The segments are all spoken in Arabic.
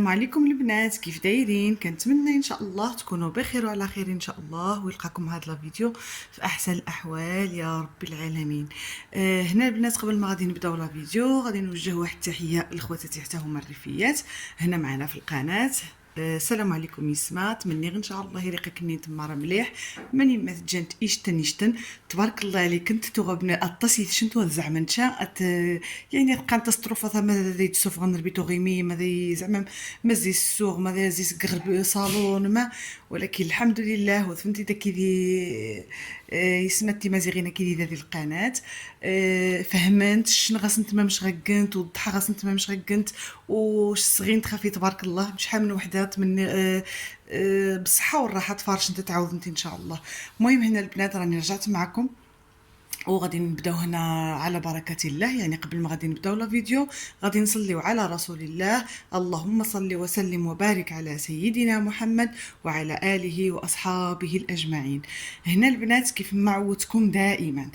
السلام عليكم البنات، كيف دايرين؟ كنتمنى ان شاء الله تكونوا بخير وعلى خير ان شاء الله، ويلقاكم هذا الفيديو في احسن الاحوال يا رب العالمين. هنا البنات قبل ما غادي نبداو لا فيديو غادي نوجه واحد التحيه لخواتاتي حتى هما الريفيات هنا معنا في القناه. السلام عليكم يسما، تمني ان شاء الله يريقك ني تماره مليح ماني ما تجنت ايشتن تبارك الله عليك انت تغبنا الطسيت شنتو زعما انت يعني قانت استروفا ما ديت سوف غنربيتو غيمي ما دي زعما ما زي السوق ما زي قرب صالون ما، ولكن الحمد لله وفهمتي داكي دي يسمتي مازيغينا كي دي القناه. فهمنت شنو غاس نتما مش غكنت والضحى غاس نتما مش غكنت وش صغين تخافي تبارك الله بشحال من وحده تمني بالصحه والراحه تفارش انت تعاود انت ان شاء الله. المهم هنا البنات راني رجعت معكم وغادي نبداو هنا على بركه الله. يعني قبل ما غادي نبداو لا فيديو غادي نصليو على رسول الله، اللهم صل وسلم وبارك على سيدنا محمد وعلى اله واصحابه الاجمعين. هنا البنات كيف ما عودتكم دائما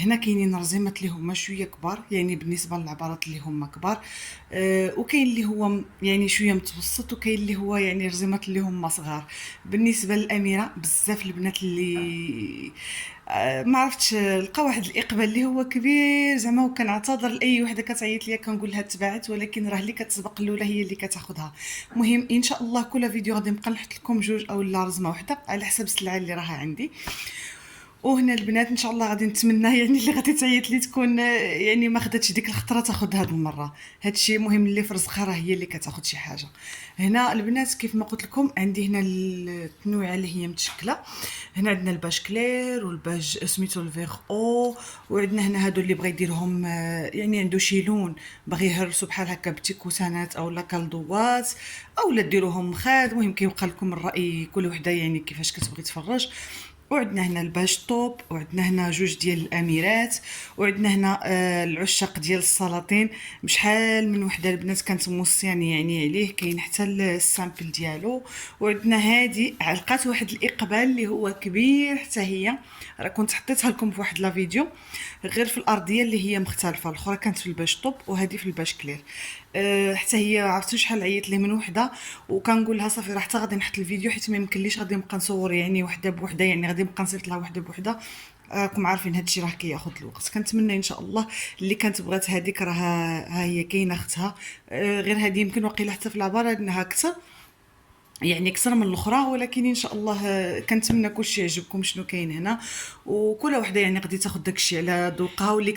هنا كاينين رزيمات اللي هما شويه كبار، يعني بالنسبه للعبارات اللي هما كبار، وكاين اللي هو يعني شويه متوسط، وكاين اللي هو يعني رزيمات اللي هما صغار. بالنسبه للاميره بزاف البنات اللي ما عرفتش لقى واحد الاقبال اللي هو كبير زعما، وكنعتذر لاي وحده كتعيط ليا كنقول لها تبعت، ولكن راه اللي كتسبق الاولى هي اللي كتاخذها. المهم ان شاء الله كل فيديو غادي نبقى نحط لكم جوج او لا رزمه وحده على حسب السلعه اللي راها عندي. وهنا البنات ان شاء الله غادي نتمنى يعني اللي غادي تعيط لي تكون يعني ما خداتش ديك الخطره تاخذ هاد المره. هادشي مهم، اللي في رزقها راه هي اللي كتاخذ شي حاجه. هنا البنات كيف ما قلت لكم عندي هنا التنويعه اللي هي متشكله. هنا عندنا الباج كلير والباج سميتو الفيغ او، وعندنا هنا هادو اللي بغى يديرهم يعني عنده شي لون باغي يهرسوا بحال هكا بتيكوسانات او لا كالدوات او لا ديروهم مخاد. المهم كيبقى لكم الراي كل وحده يعني كيفاش كتبغي تفرج. وعندنا هنا الباج طوب، وعندنا هنا جوج ديال الاميرات، وعندنا هنا العشاق ديال السلاطين بشحال من وحده البنات كانت موصياني يعني عليه، كاين حتى السامبل ديالو. وعندنا هادي علقات واحد الاقبال اللي هو كبير حتى هي، راه كنت حطيتها لكم في واحد لا فيديو غير في الارضيه اللي هي مختلفه، الاخرى كانت في الباج طوب وهذه في الباج كلير. حتى هي عرفتوا شحال عيط لي من وحده وكنقول لها صافي راه حتى غادي نحط الفيديو حيت ما يمكنليش غادي نبقى نصور يعني وحده بوحده، يعني غادي نبقى نصيفط لها وحده بوحده. راكم عارفين هادشي راه كياخذ الوقت. كنتمنى ان شاء الله اللي كانت بغات هذيك راه ها هي كاينه اختها، غير هذه يمكن وقيله حتى في العباره انها اكثر يعني اكثر من الاخرى، ولكن ان شاء الله كنتمنى كلشي يعجبكم شنو كاين هنا، وكل وحده يعني غادي تاخذ داكشي على ذوقها، واللي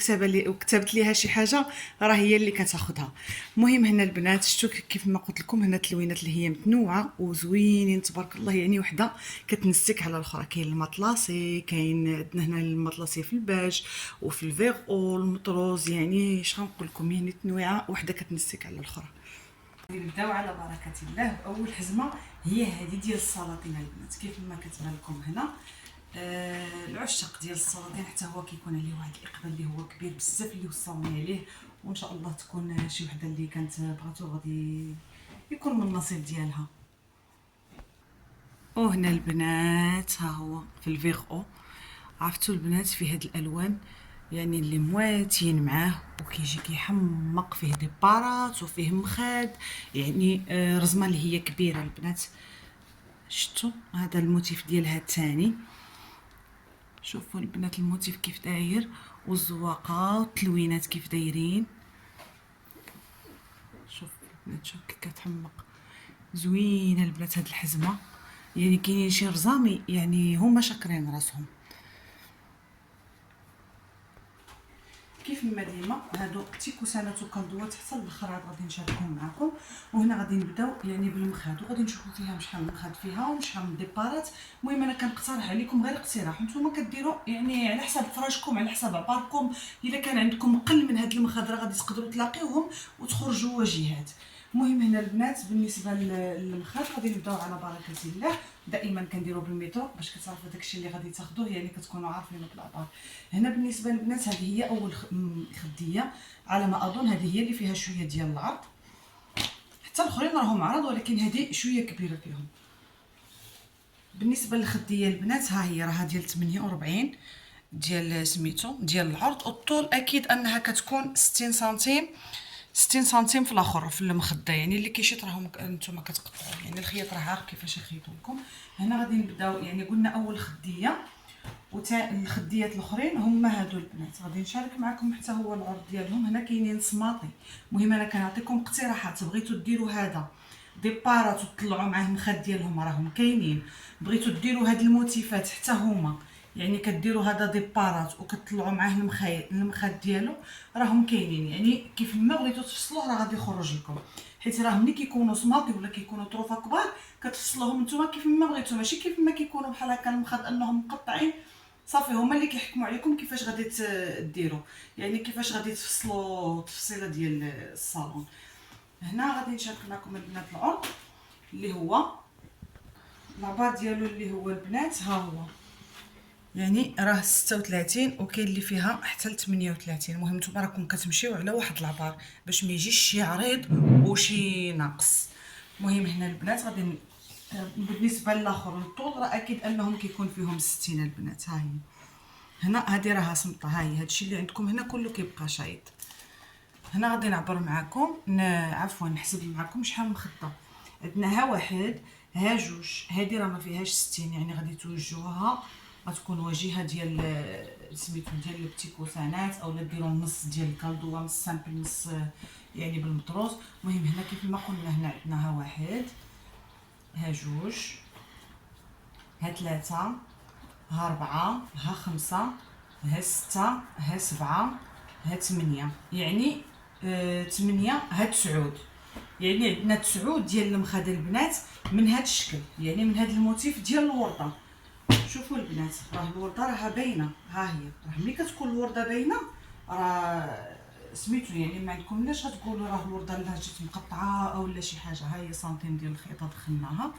كتبت ليها شي حاجه راه هي اللي كتاخذها. المهم هنا البنات شفتوا كيف ما قلت لكم هنا التلوينات اللي هي متنوعه وزوينين تبارك الله، يعني وحده كتنسك على الاخرى. كاين المطلاسي، كاين عندنا هنا المطلاسي في الباج وفي الفيغ او المطروز، يعني اش غنقول لكم يعني تنويعه وحده كتنسك على الاخرى. نبداو على بركه الله باول حزمه هي هذه ديال السلاطين البنات. كيف ما كتبان لكم هنا العشاق ديال السلاطين حتى هو كيكون عليه واحد الاقبال اللي هو كبير بزاف اللي وصاوني عليه، وان شاء الله تكون شي وحده اللي كانت بغاتو غادي يكون من النصيب ديالها. وهنا البنات ها هو في الفيغ او، عرفتوا البنات في هاد الالوان يعني اللي مواتين معاه وكيجي كيحمق، فيه دي بارات وفيه مخاد، يعني رزمه اللي هي كبيره البنات. شفتوا هذا الموتيف ديالها الثاني، شوفوا البنات الموتيف كيف داير والزواقه والتلوينات كيف دايرين. شوف البنات شوف كي كتحمق، زوينه البنات هاد الحزمه. يعني كاينين شي رزامي يعني هما شاكرين راسهم. كيف ما ديما هادو تيكوسانات وكندوات حتى الاخر عاد غادي نشاركهم معكم. وهنا غادي نبداو يعني بالمخاد، وغادي نشوفوا فيها شحال من مخاد فيها وشحال من ديبارات. المهم انا كنقترح عليكم غير اقتراح، نتوما كديروا يعني على حساب فراشكم على حساب عباركم. الا كان عندكم اقل من هاد المخاد راه غادي تقدروا تلاقيوهم وتخرجوا وجهات. المهم هنا البنات بالنسبه للمخاد غادي نبداو على بركه الله. دائما كنديروا بالمتر باش كتعرفوا داكشي اللي غادي تاخذوه، يعني كتكونوا عارفين بالعبار. هنا بالنسبه للبنات هذه هي اول خديه على ما اظن، هذه هي اللي فيها شويه ديال العرض، حتى الاخرين راهم عرض ولكن هذه شويه كبيره فيهم. بالنسبه للخديه البنات ها هي راها ديال 48 ديال سميتو ديال العرض، والطول اكيد انها كتكون 60 سنتيم 60 سنتيم في الاخر في المخده، يعني اللي كيشيط راهم نتوما كتقطعوا، يعني الخياط راه عارف كيفاش يخيطوا لكم. هنا غادي نبداو، يعني قلنا اول خديه وتا الخديات الاخرين هما هادو البنات. غادي نشارك معكم حتى هو العرض ديالهم. هنا كاينين صماطي. المهم انا كنعطيكم اقتراحات، بغيتو ديروا هذا ديبارات وتطلعوا معاه المخد ديالهم راهم كاينين، بغيتو ديروا هاد الموتيفات حتى هما، يعني كديروا هذا ديبارات وكتطلعوا معاه المخد ديالو راهم كاينين. يعني كيف ما بغيتو تفصلوه راه غادي يخرج لكم، حيت راه ملي كيكونوا صماطي ولا كيكونوا طروفه كبار كتفصلوهم نتوما كيف ما بغيتو، ماشي كيف ما كيكونوا بحال هكا المخد انهم مقطعين. صافي هما اللي كيحكموا عليكم كيفاش غادي ديروا، يعني كيفاش غادي تفصلوا التفصيله ديال الصالون. هنا غادي نشارك معكم البنات العرض اللي هو العبار ديالو، اللي هو البنات ها هو، يعني راه 36 وكاين اللي فيها حتى ل 38. المهم نتوما راكم كتمشيو على واحد العبار باش ما يجيش شي عريض وشي ناقص. المهم هنا البنات غادي بالنسبه للاخر الطول راه اكيد انهم كيكون فيهم 60 البنات. ها هي هنا هذه راها صمطه، ها هي هادشي اللي عندكم هنا كله كيبقى شايط. هنا غادي نعبر معكم عفوا نحسب معكم شحال مخده. عندنا ها واحد ها جوج، هذه راه ما فيهاش 60، يعني غادي توجهوها غتكون واجهه ديال سميتو ديال البتيكوسانات، اولا ديروا نص ديال الكالدوه، نص سامبل نص يعني بالمطروز. المهم هنا كيف ما قلنا هنا عندنا ها واحد ها جوج ها ثلاثه ها ربعه ها خمسه ها سته ها سبعه ها 8، يعني 8 ها 9. يعني عندنا 9 ديال المخده البنات من هذا الشكل، يعني من هذا الموتيف ديال الورده. شوفوا البنات راه الورده راها باينه، ها هي راه ملي كتكون الورده باينه راه سميتو، يعني ما عندكملاش غتقولوا راه الورده لا جات مقطعه اولا شي حاجه. ها هي سنتيم ديال الخيطه دخلناها،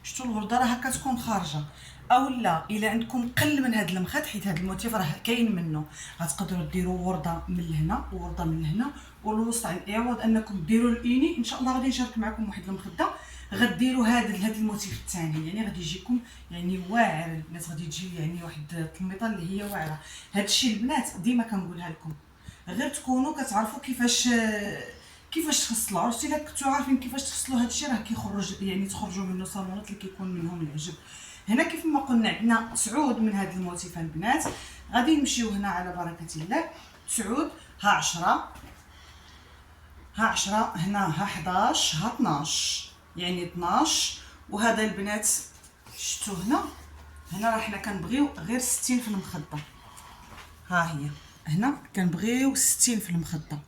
شفتوا الورده راه كتكون خارجه. اولا الا عندكم قل من هذا المخد، حيت هذا الموتيف راه كاين منه، غتقدروا ديروا ورده من هنا وورده من هنا والوسط، عن اعوض انكم ديروا الاني. ان شاء الله غادي نشارك معكم واحد المخده غديروا هذا الموتيف الثاني، يعني غادي يجيكم يعني واعر البنات، غادي تجي يعني واحد التلميطه اللي هي واعره. هذا الشيء البنات ديما كنقولها لكم، غير تكونوا كتعرفوا كيفاش تغسلوا. عرفتي الا كنتو عارفين كيفاش تغسلوا هادشي راه كيخرج، يعني تخرجوا منه صالونات اللي كيكون منهم العجب. هنا كيف ما قلنا عندنا 9 من هاد الموتيف البنات. غادي نمشيو هنا على بركه الله 9 ها 10 ها 10 هنا ها 11 ها 12، يعني 12. وهذا البنات شفتوا هنا راه حنا كنبغيو غير 60 في المخده. ها هي هنا كنبغيو 60 في المخده،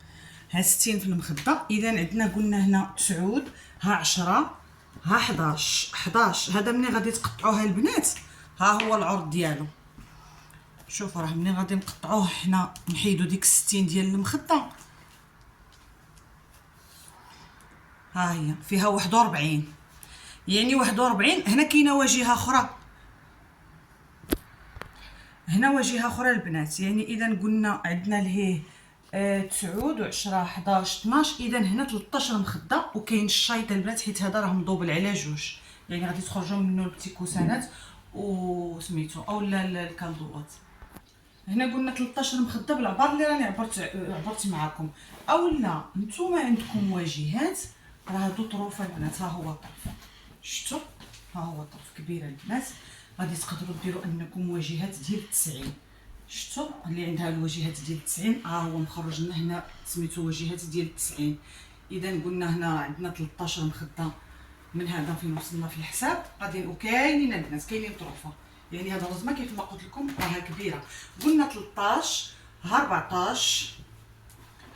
ها 60 في المخده. اذا عندنا قلنا هنا 9 ها 10 ها 11 هذا منين غادي تقطعوها البنات ها هو العرض ديالو. شوفوا راه منين غادي نقطعوه حنا نحيدو ديك 60 ديال المخده، ها هي فيها 41، يعني 41. هنا كاينه واجهه اخرى، هنا واجهه اخرى البنات. يعني اذا قلنا عندنا لهيه 9 و10 11 12، اذا هنا 13 مخده وكاين الشايط البنات، حيت هذا راه مضوبل على جوج، يعني غادي تخرجوا منه البتيكوسانات وسميتو اولا الكالدوات. هنا قلنا 13 مخده بالعبار اللي راني عبرت معكم. اولا نتوما عندكم واجهات، راه هادو طروفه البنات، ها هو طرف، شفتوا ها هو طرف كبير البنات، غادي تقدروا ديروا انكم واجهات ديال 90. شفتوا اللي عندها الواجهات ديال 90 ها هو مخرج لنا هنا سميتو واجهات ديال 90. اذا قلنا هنا عندنا 13 مخده من هذا فين وصلنا في الحساب. غادي وكاينين البنات كاينين طروفه، يعني هذا الرزمه كيف ما قلت لكم راها كبيره. قلنا 13 ها 14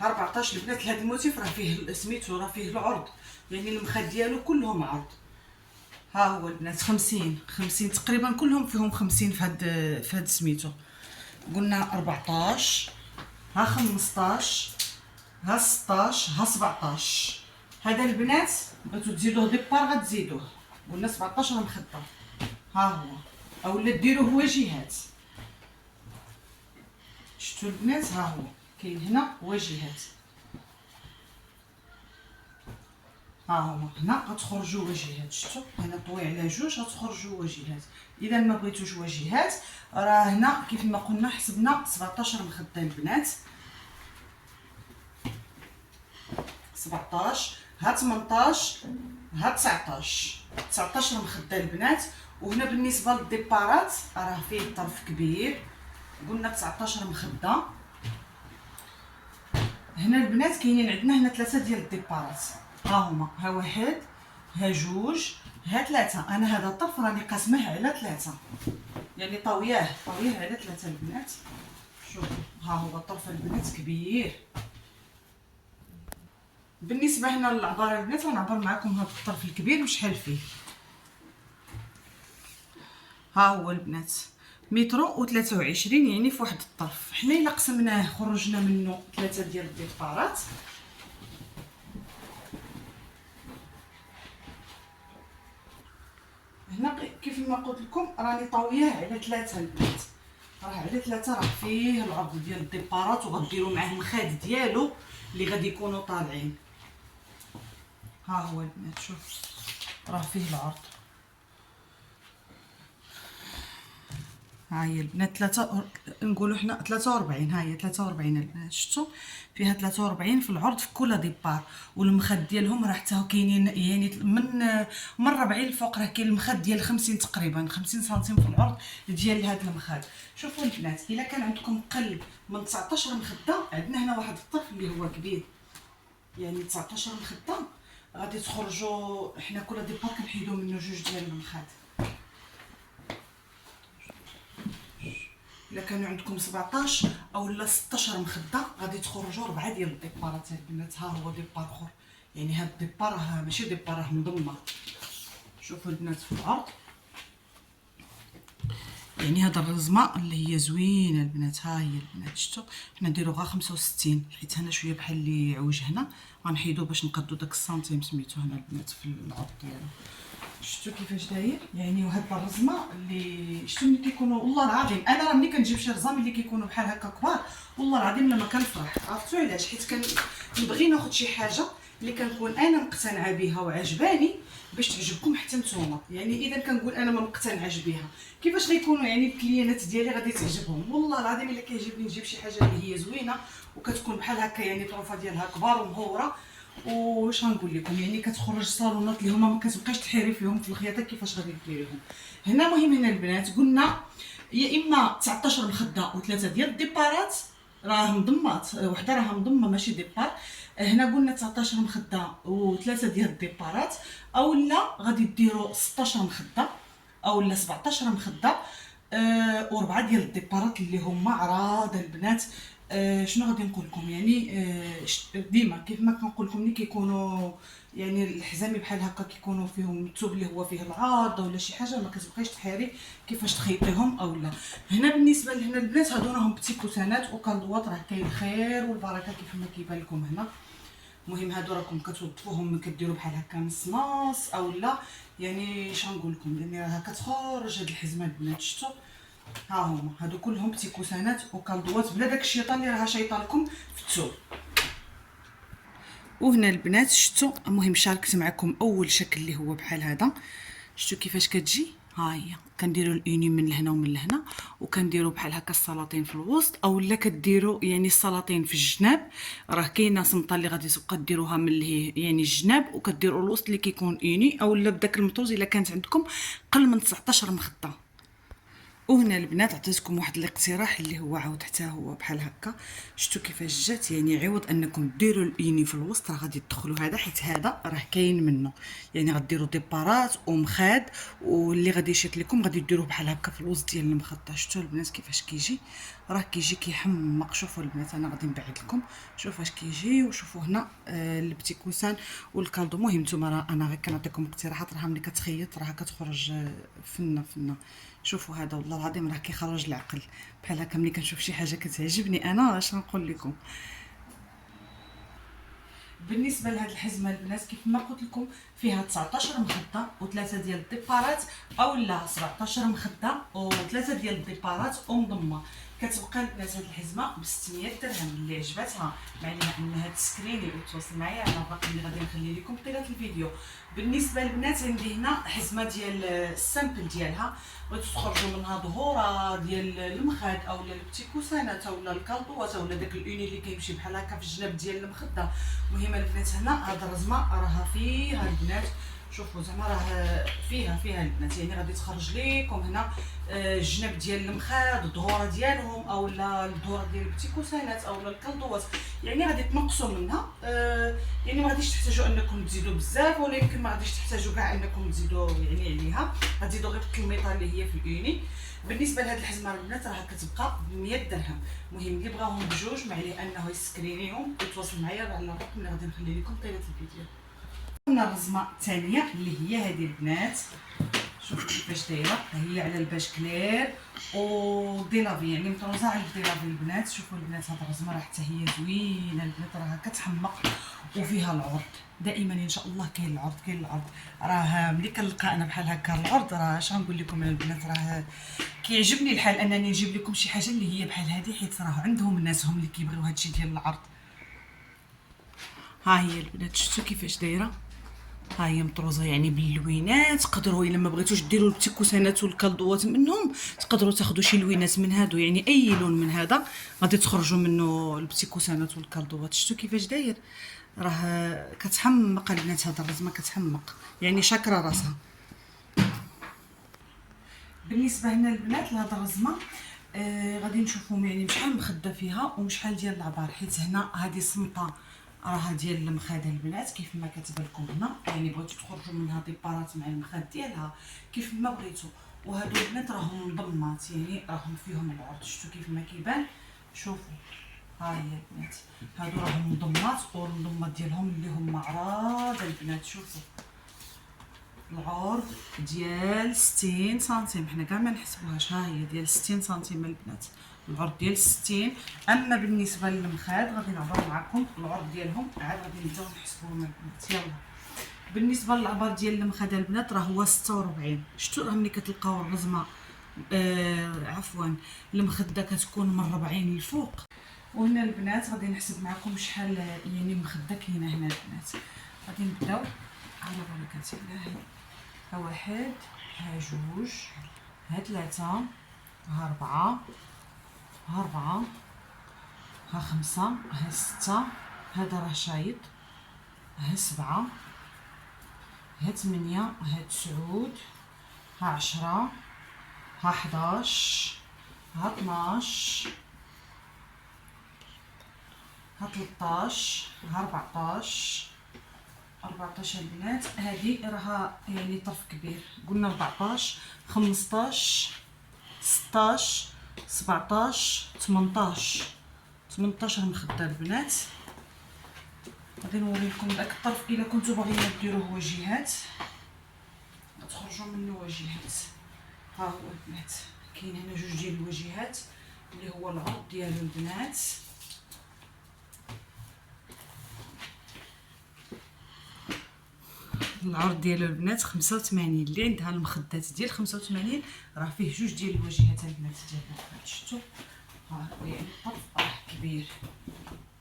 ها 14 البنات. لهذا الموتيف راه فيه سميتو راه فيه العرض، يعني المخد ديالو كلهم عرض. ها هو البنات 50 تقريبا كلهم فيهم 50 في هاد سميتو. قلنا 14 ها 15 ها 16 ها 17. هذا البنات بغيتو تزيدوه ديبار غتزيدوه، قلنا 17 مخده ها هو، اولا ديروه واجهات. شفتوا البنات ها هو كاين هنا واجهات، ها هما هنا غتخرجوا واجهات. شفتوا هنا طوي على جوج غتخرجوا واجهات. اذا ما بغيتوش واجهات راه هنا كيف ما قلنا حسبنا 17 مخده البنات. 17 ها 18 ها 19 مخده البنات. وهنا بالنسبه للديبارات راه فيه طرف كبير، قلنا 19 مخده. هنا البنات كاينين عندنا هنا 3 ديال الديبارات، ها هما، ها واحد ها جوج ها 3. انا هذا الطرف راني قاسمه على 3، يعني طاوياه على 3 البنات. شوفوا ها هو الطرف البنات كبير. بالنسبه هنا للعباره البنات غنعبر معكم هذا الطرف الكبير وشحال فيه. ها هو البنات متر و23، يعني في واحد الطرف. حنا الا قسمناه خرجنا منه 3 ديال الديبارات، هنا كيف ما قلت لكم راني طاوياه على 3 البنات، راه على 3 راه فيه العرض ديال الديبارات، وغديروا معاه المخاد ديالو اللي غادي يكونوا طالعين. ها هو البنات شوف راه فيه العرض. ها هي البنات نقولوا حنا 43. ها هي 43 البنات، شفتوا فيها 43 في العرض في كل ديبار. والمخد ديالهم راه حتى كاينين، يعني من 40 الفوق راه كاين المخد ديال 50 تقريبا 50 سنتيم في العرض ديال هذا المخد. شوفوا البنات الا كان عندكم قل من 19 مخده، عندنا هنا واحد الطرف اللي هو كبير، يعني 19 مخده غادي تخرجوا. حنا كل ديبار كنحيدوا منه جوج ديال المخاد. الا كانوا عندكم 17 اولا 16 مخده غادي تخرجوا 4 ديال الديبارات البنات. ها هو ديبار اخر، يعني هاد الديبار راه ماشي ديبار، راه مضمه. شوفوا البنات في العرض، يعني هاد الرزمه اللي هي زوينه البنات. ها هي البنات شفتوا حنا نديرو غير 65، حيت هنا شويه بحال اللي عوج هنا غنحيدو باش نقادو داك السنتيم سميتو هنا البنات في العرض ديالو. شفتوا كيفاش داير، يعني وهاد الرزمه اللي شفتوا ملي كيكونوا، والله العظيم انا راه ملي كنجيب شي رزام اللي كيكونوا بحال هكا كبار، والله العظيم لما كنفرح. عرفتوا علاش؟ حيت كنبغي ناخذ شي حاجه اللي كنكون انا مقتنعه بها وعجباني باش تعجبكم حتى نتوما. يعني اذا كنقول انا ما مقتنعاش بها، كيفاش غيكونوا يعني الكليانات ديالي غادي تعجبهم؟ والله العظيم الا كيعجبني نجيب شي حاجه اللي هي زوينه وكتكون بحال هكا، يعني طروفه ديالها كبار ومهوره. واش غنقول لكم، يعني كتخرج صالونات اللي هما ما كتبقاش تحيري فيهم في الخياطه كيفاش غادي ديريهم. هنا مهم هنا البنات قلنا يا اما 19 مخده و3 ديال الديبارات راه مضمات، وحده راه مضمه ماشي ديبار. هنا قلنا 19 مخده و3 ديال الديبارات، اولا غادي ديروا 16 مخده اولا 17 مخده و4 ديال الديبارات اللي هما عراض البنات. شنو غادي نقول لكم، يعني ديما كيف ما كنقول لكم ملي كيكونوا يعني الحزامي بحال هكا كيكونوا فيهم الثوب اللي هو فيه العارضه ولا شي حاجه ما كتبقايش تحيري كيفاش تخيطيهم اولا. هنا بالنسبه لهنا البنات هادو راهم بتي كوسانات وكالدوات، راه كاين الخير والبركه كيف ما كيبان لكم هنا. المهم هادو راكم كتوظفوهم من كديروا بحال هكا نص نص اولا، يعني اش غنقول لكم، يعني راه كتخرج هاد الحزمه البنات. شفتوا ها هما هادو كلهم بتي كوسانات وكالدوات بلا داك الشيطان اللي راها شايطه لكم في الثوب. وهنا البنات شفتوا، المهم شاركت معكم اول شكل اللي هو بحال هذا. شفتوا كيفاش كتجي، ها هي كنديروا الاني من لهنا ومن لهنا، وكنديروا بحال هكا السلاطين في الوسط، اولا كديروا يعني السلاطين في الجناب. راه كاينه سمطه اللي غادي تبقى ديروها من لهيه يعني الجناب، وكديروا الوسط اللي كيكون اني، اولا بداك المطوز الا كانت عندكم قل من 19 مخده. وهنا البنات عطيتكم واحد الاقتراح اللي هو عاود حتى هو بحال هكا. شفتوا كيفاش جات، يعني عوض انكم ديروا الاني في الوسط راه غادي تدخلوا هذا، حيت هذا راه كاين منه، يعني غديروا ديبارات ومخاد، واللي غادي يشيط لكم غادي ديروه بحال هكا في الوسط ديال المخده. شفتوا البنات كيفاش كيجي، راه كيجي كيحمق. شوفوا البنات انا غادي نبعد لكم، شوفوا اش كيجي. وشوفوا هنا البتي كوسان والكالدو. المهم نتوما راه انا غير كنعطيكم اقتراحات، راه ملي كتخيط راه كتخرج فنه. شوفوا هذا والله العظيم راه كيخرج العقل بحال هكا. ملي كنشوف شي حاجه كتعجبني انا اش نقول لكم. بالنسبه لهاد الحزمه البنات كيف ما قلت لكم فيها 19 مخده و3 ديال الديبارات، اولا 17 مخده و3 ديال الديبارات ومضمه. كتبقى البنات هاد الحزمه ب 600 درهم اللي عجبتها، مع انها تسكريني وتواصل معايا على الرقم اللي غادي نخلي لكم طيله الفيديو. بالنسبه للبنات عندي هنا حزمه ديال السامبل ديالها، بغيتو تخرجوا منها ظهوره ديال المخاد اولا البتيكوسانات اولا الكالطوات اولا داك الاوني اللي كيمشي بحال هكا في الجناب ديال المخده. المهم البنات هنا هاد الرزمه راها فيها البنات، شوفوا زعما راه فيها البنات، يعني غادي تخرج لكم هنا الجناب ديال المخاد، الظهوره ديالهم اولا الظهوره ديال البتيكوسانات اولا الكلطوات، يعني غادي تنقصوا منها. يعني ما غاديش تحتاجوا انكم تزيدوا بزاف، ولا يمكن ما غاديش تحتاجوا كاع انكم تزيدوا يعني عليها، غتزيدوا غير الكلميطه اللي هي في الاوني. بالنسبه لهاد الحزمه البنات راها كتبقى ب 100 درهم. المهم اللي بغاهم بجوج ما عليه انه يسكرينيهم ويتواصل معايا على الرقم اللي غادي نخلي لكم طيله الفيديو. قلنا الرزمه الثانيه اللي هي هذه البنات، شوفوا كيفاش دايره، هي على الباش كلير وديلافي، يعني مطروزه على ديلافي البنات. شوفوا البنات هاد الرزمه راه حتى هي زوينه البنات، راها كتحمق وفيها العرض. دائما ان شاء الله كاين العرض، راه ملي كنلقى انا بحال هكا العرض راه اش غنقول لكم البنات، راه كيعجبني الحال انني نجيب لكم شي حاجه اللي هي بحال هذه، حيت راه عندهم الناس هم اللي كيبغيو هادشي ديال العرض. ها هي البنات شفتوا كيفاش دايره، ها هي مطروزه يعني باللوينات. تقدروا الا ما بغيتوش ديروا البتيكوسانات والكالدوات منهم، تقدروا تاخذوا شي لوينات من هادو، يعني اي لون من هذا غادي تخرجوا منه البتيكوسانات والكالدوات. شفتوا كيفاش داير، راه كتحمق البنات هاد الرزمه، كتحمق يعني شاكره راسها. بالنسبه هنا البنات لهاد الرزمه غادي نشوفوا يعني شحال مخده فيها وشحال ديال العبار، حيت هنا هذه صمطه راها ديال المخاد البنات كيف ما كتبان لكم هنا، يعني بغيتو تخرجوا منها ديبارات مع المخاد ديالها كيف ما بغيتو. وهادو البنات راهم مضمات، يعني راهم فيهم العرض، شفتوا كيف ما كيبان. شوفوا ها هي البنات، هادو راهم مضمات والمضمات ديالهم اللي هما عراض البنات. شوفوا العرض ديال 60 سنتيم، حنا كاع ما نحسبوهاش، ها هي ديال 60 سنتيم البنات، العرض ديال 60. اما بالنسبه للمخاد غادي نعبر معكم العرض ديالهم، عاد غادي نبداو نحسبوهم البنات. يلا بالنسبه للعبار ديال المخاد البنات راه هو 46. شفتوا راه ملي كتلقاو الرزمه عفوا المخده كتكون من 40 للفوق. وهنا البنات غادي نحسب معكم شحال يعني مخده كاينه هنا البنات. غادي نبداو على بركه الله. ها واحد، ها جوج، ها ثلاثة، ها ربعة، ها ربعة، ها خمسة، ها ستة، هذا راه شايط، ها سبعة، ها ثمانية، ها تسعود، ها عشرة، ها 11، ها 12، ها 13، ها 14 البنات. هذه راها يعني طرف كبير، قلنا 14 15 16 17 18 مخده البنات. غادي نوري لكم داك الطرف الا كنتو باغيين ديروه واجهات تخرجوا منه واجهات. ها هو البنات كاين هنا جوج ديال الواجهات اللي هو العرض ديالو البنات. العرض ديالو البنات 85، اللي عندها المخدات ديال 85 راه فيه جوج ديال الواجهات البنات ديالنا. شفتوا ها هو يعني الطرف راه كبير،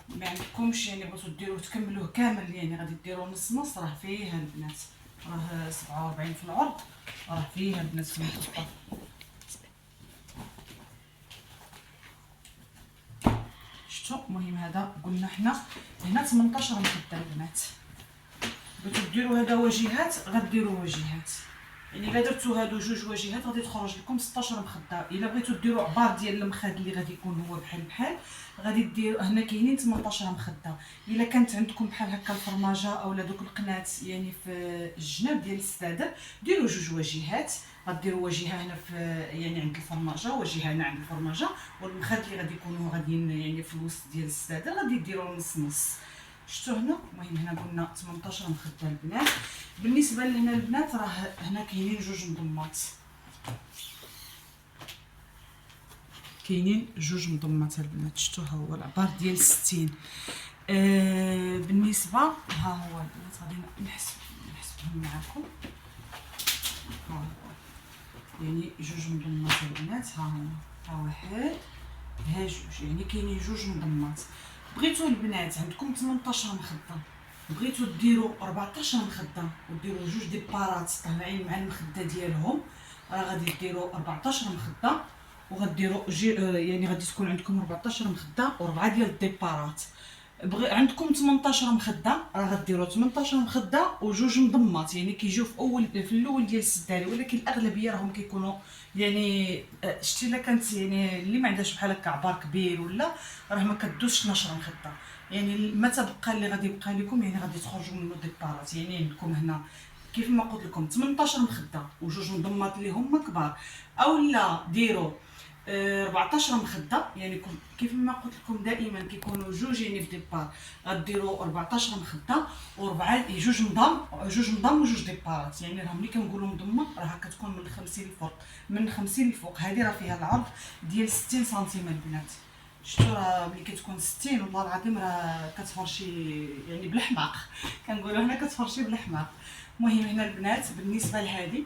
ما عندكمش يعني بغيتو ديروه تكملوه كامل يعني غادي ديروه نص راه فيها البنات، راه 47 في العرض، راه فيها البنات في المخده. شفتوا المهم هذا قلنا حنا هنا 18 مخده البنات. بغيتو ديروا هذا واجهات غديروا واجهات، يعني الا درتو هادو جوج واجهات غادي تخرج لكم 16 مخده. الا بغيتو ديروا عبار ديال المخاد اللي غادي يكون هو بحال غادي ديروا هنا كاينين 18 مخده. الا كانت عندكم بحال هكا الفرماجه اولا دوك القنات يعني في الجناب ديال السادر ديروا جوج واجهات، غديروا واجهه هنا في يعني عند الفرماجه واجهه هنا عند الفرماجه، والمخاد اللي غادي يكونوا غاديين يعني في الوسط ديال السادر غادي ديروا نص. شفتوا هنا المهم هنا قلنا 18 مخده البنات. بالنسبه لهنا البنات راه هنا كاينين جوج مضمات، البنات. شفتوا ها هو العبار ديال 60. بالنسبه ها هو البنات غادي نحسبهم معكم. ها هو يعني جوج مضمات البنات، ها هما، ها واحد، ها جوج، يعني كاينين جوج منضمات. بغيتو البنات عندكم 18 مخده، بغيتو ديروا 14 مخده وديروا جوج دي بارات طالعين مع المخده ديالهم، راه غادي ديروا 14 مخده وغديروا يعني غادي تكون عندكم 14 مخده و4 ديال الديبارات. عندكم 18 مخده، راه غديروا 18 مخده وجوج مضمات، يعني كيجيو في الاول ديال السداري، ولكن الاغلبيه راهم كيكونوا يعني شتي الا كانت يعني اللي ما عندهاش بحال هكا عبار كبير ولا راه ما كدوزش 12 مخده. يعني ما تبقى اللي غادي يبقى لكم يعني غادي تخرجوا منه ديبارات. يعني عندكم هنا كيف ما قلت لكم 18 مخده وجوج مضمات اللي هما كبار، اولا ديروا 14 مخده. يعني كيف ما قلت لكم دائما كيكونوا جوج يعني في ديبار، غديروا 14 مخده وربعه جوج مضم وجوج ديبارات. يعني راه ملي كنقولوا مضمه راه كتكون من 50 الفوق، من 50 الفوق. هذه راه فيها العرض ديال 60 سنتيم البنات. شفتوا راه ملي كتكون 60 والله العظيم راه كتفرشي يعني بالحماق كنقولوا هنا كتفرشي بالحماق. المهم هنا البنات بالنسبه لهذه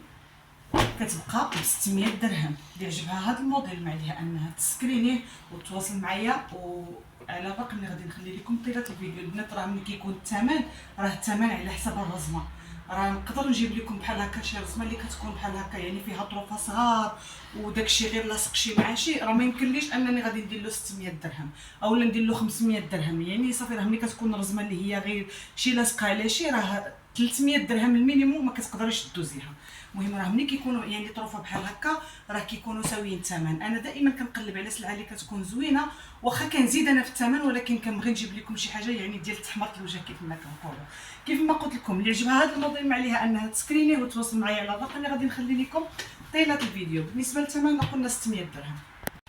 كتبقى ب 600 درهم. اللي عجبها هذا الموديل ما عليها انها تسكرينيه وتواصل معايا، وعلى باقي اللي غادي نخلي لكم طيله الفيديو. البنات راه ملي كيكون الثمن راه الثمن على حسب الرزمه. راه نقدر نجيب لكم بحال هكا شي رزمه اللي كتكون بحال هكا يعني فيها طروفه صغار وداكشي غير لاصق شي مع شي، راه ما يمكنليش انني غادي ندير له 600 درهم اولا ندير له 500 درهم. يعني صافي راه ملي كتكون الرزمه اللي هي غير شي لاصقه على شي راه 300 درهم المينيموم ما كتقدريش تدوزيها. المهم راه ملي كيكونوا يعني طروفه بحال هكا راه كيكونوا ساويين الثمن. انا دائما كنقلب على سلعه اللي كتكون زوينه، واخا كنزيد انا في الثمن ولكن كنبغي نجيب لكم شي حاجه يعني ديال تحمر الوجه كيف ما كنقولوا. كيف ما قلت لكم اللي عجبها هذا الموديل ما عليها انها تسكرينيه وتواصل معايا على الرقم اللي غادي نخلي لكم طيله الفيديو. بالنسبه للثمن قلنا 600 درهم.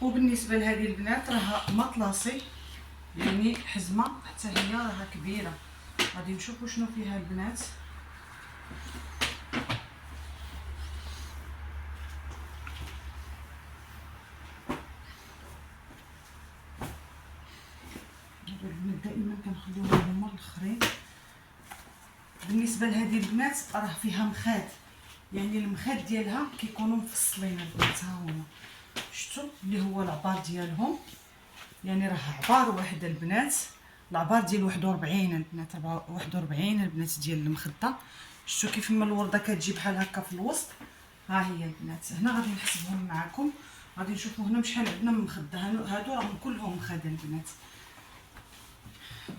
وبالنسبه لهذه البنات راها مطلاسي، يعني حزمه حتى هي راها كبيره. غادي نشوفوا شنو فيها البنات. دائما كنخليوهم هما الاخرين. بالنسبه لهذه البنات راه فيها مخاد، يعني المخاد ديالها كيكونوا مفصلين البنات. ها هما شفتوا اللي هو العبار ديالهم، يعني راه عبار واحد البنات. العبار ديال 41 البنات، 41 البنات ديال المخده. شفتوا كيف ما الورده كتجي بحال هكا في الوسط. ها هي البنات هنا غادي نحسبهم معكم، غادي نشوفوا هنا شحال عندنا من مخده. هادو راهم كلهم مخاد البنات.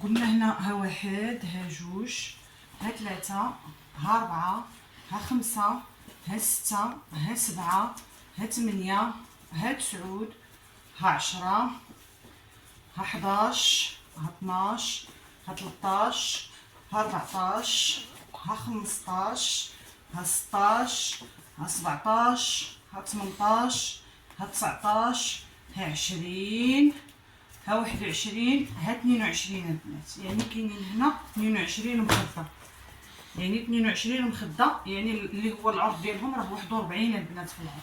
قلنا هنا ها واحد، ها جوج، ها ثلاثة، ها ربعة، ها خمسة، ها ستة، ها سبعة، ها ثمانية، ها تسعود، ها 10، ها 11، ها 12، ها 13، ها 14، ها 15، ها 16، ها 17، ها 18، ها 19، ها 20، ها 21، ها 22 البنات. يعني كاينين هنا 22 مخده، يعني 22 مخده، يعني اللي هو العرض ديالهم راه 41 البنات في العرض.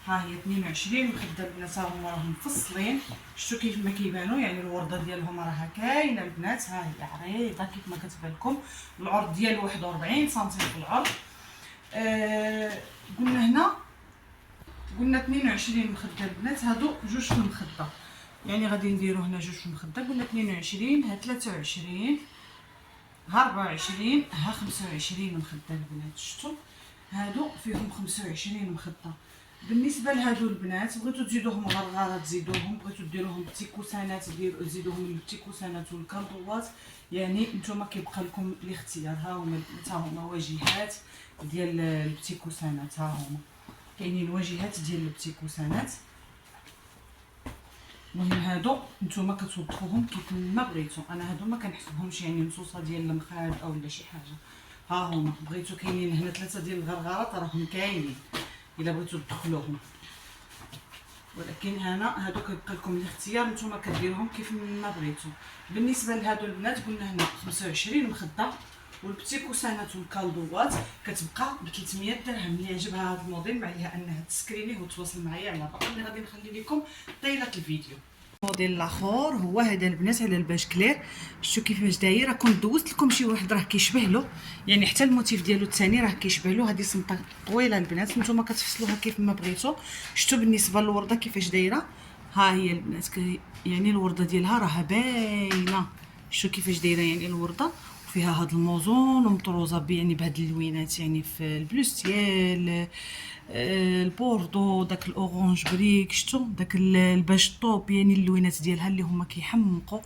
ها هي 22 مخده البنات، هما راهم مفصلين. شفتوا كيف ما كيبانوا، يعني الورده ديالهم راها كاينه البنات. ها هي عريضه كيف ما كتبان لكم. العرض ديال 41 سنتيم في العرض. قلنا هنا 22 مخده البنات. هادو جوج في المخده، يعني غادي نديرو هنا جوج في المخده. قلنا 22، ها 23، ها 24، ها 25 مخده البنات. شفتوا هادو فيهم 25 مخده. بالنسبه لهادو البنات بغيتو تزيدوهم غرغره تزيدوهم، بغيتو ديروهم بتيكوسانات زيدوهم البتيكوسانات والكاردوات. يعني نتوما كيبقى لكم الاختيار. ها هما البنات، ها هما واجهات ديال البتيكوسانات. ها هما كاينين واجهات ديال البتيكوسانات. المهم هادو نتوما كتوظفوهم كيف ما بغيتو. انا هادو ما كنحسبهمش يعني نصوصه ديال المخاد او لا شي حاجه. ها هما بغيتو كاينين هنا 3 ديال الغرغرات راهم كاينين الا بغيتو تدخلوهم، ولكن هنا هادو كيبقى لكم الاختيار، نتوما كديروهم كيف ما بغيتو. بالنسبه لهادو البنات قلنا هنا 25 مخده، والبتيكوسانات والكالدوات كتبقى ب 300 درهم. اللي عجبها هذا الموديل ما عليها انها تسكرينيه وتواصل معايا على الرقم اللي غادي نخلي لكم طيله الفيديو. الموديل الاخر هو هذا البنات على الباج كلير. شفتوا كيفاش داير؟ كنت دوزت لكم شي واحد راه كيشبه له، يعني حتى الموتيف ديالو الثاني راه كيشبه له. هذه سمطه طويله البنات، نتوما كتفصلوها كيف ما بغيتو. شفتوا بالنسبه للورده كيفاش دايره؟ ها هي البنات يعني الورده ديالها راها باينه. شوفوا كيفاش دايره يعني الورده، وفيها هاد الموزون ومطروزه يعني بهاد اللوينات، يعني في البلوستيال، البوردو، داك الاورانج بريك، شتو داك الباج طوب، يعني اللوينات ديالها اللي هما كيحمقوا.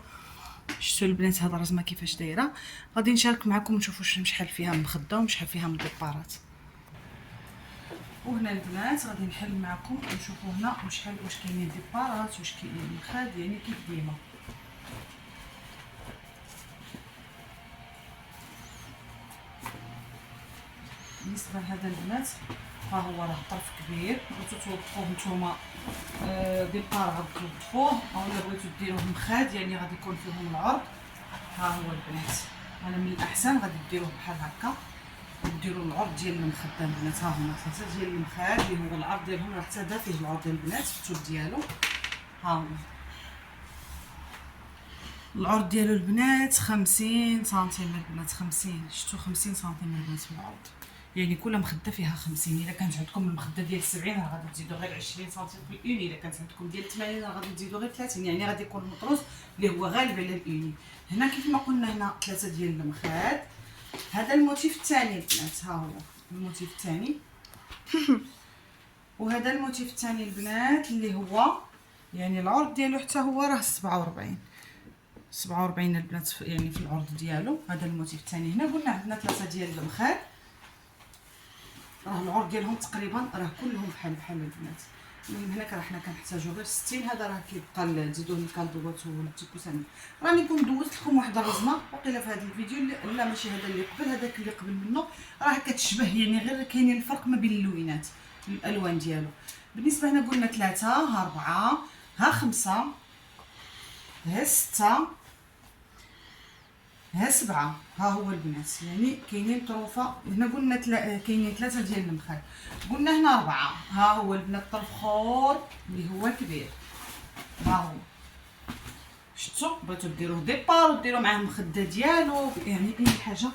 شتو البنات هاد الرزمه كيفاش دايره. غادي نشارك معكم نشوفوا شحال فيها مخده وشحال فيها من ديبارات. وهنا البنات غادي نحل معكم نشوفوا هنا شحال واش كاينين ديبارات واش كاينين مخاد، يعني كيف ديما. بالنسبه لهذا البنات ها هو راه طرف كبير، بغيتو توظفوه نتوما ديبار غتوظفوه، اولا بغيتو ديروه مخاد يعني غادي يكون فيهم العرض. ها هو البنات، انا من الاحسن غادي ديروه بحال هكا، نديروا العرض ديال المخده البنات. ها هما 3 ديال المخاد اللي هو العرض ديالهم، راه حتى دا فيه العرض ديال البنات في الثوب ديالو. ها هو العرض ديالو البنات 50 سنتيم البنات، 50. شفتوا 50 سنتيم البنات في العرض، يعني كل مخده فيها 50. الا كانت عندكم المخده ديال 70 راه غادي تزيدوا غير 20 سنتيم في الاوني، الا كانت عندكم ديال 80 راه غادي تزيدوا غير 30، يعني غادي يكون المطروز اللي هو غالب على الاوني. هنا كيف ما قلنا هنا 3 ديال المخاد. هذا الموتيف الثاني البنات، ها هو الموتيف الثاني. وهذا الموتيف الثاني البنات اللي هو يعني العرض ديالو حتى هو راه 47 البنات، يعني في العرض ديالو. هذا الموتيف الثاني. هنا قلنا عندنا 3 ديال المخاد، راه العرض ديالهم تقريبا راه كلهم بحال البنات. المهم هناك راه حنا كنحتاجو غير 60. هذا راه كيبقى تزيدوه الكالدوات والتيكوسان. راني كنت دوزت لكم واحد الرزمه وقيله في هذا الفيديو، لا ماشي هذا اللي قبل، هذاك اللي قبل منه، راه كتشبه يعني غير كاينين الفرق ما بين اللوينات الالوان ديالو. بالنسبه هنا قلنا 3، ها 4، ها 5، ها 6، ها 7. ها هو البنات يعني كاينين طروفه. هنا قلنا كاينين 3 ديال المخاد، قلنا هنا 4. ها هو البنات طرف خور اللي هو كبير. ها هو شفتوا، بغيتو ديروه ديبار وديروا معاه المخده ديالو، يعني اي حاجه.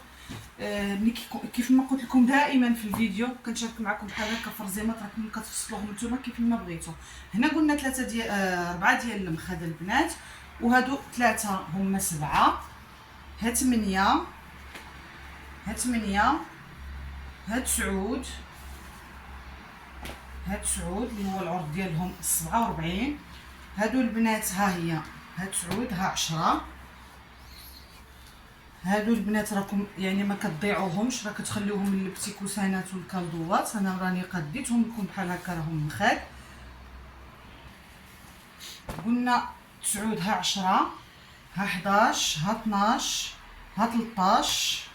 ملي كيف ما قلت لكم دائما في الفيديو كنشارك معكم بحال هكا في الرزيمات، راكم كتفصلوهم نتوما كيف ما بغيتو. هنا قلنا 3 ديال 4 ديال المخاد البنات، وهادو 3 هما 7. ها 8، ها 8، ها 9، ها 9 اللي هو العرض ديالهم 47. هادو البنات ها هي ها 9، ها 10. هادو البنات راكم يعني ما كتضيعوهمش، راه كتخليوهم للبتيكوسانات والكالدوات. انا راني قديتهم لكم بحال هكا راهم مخاد. قلنا 9، ها 10، ها 11، ها 12، ها 13،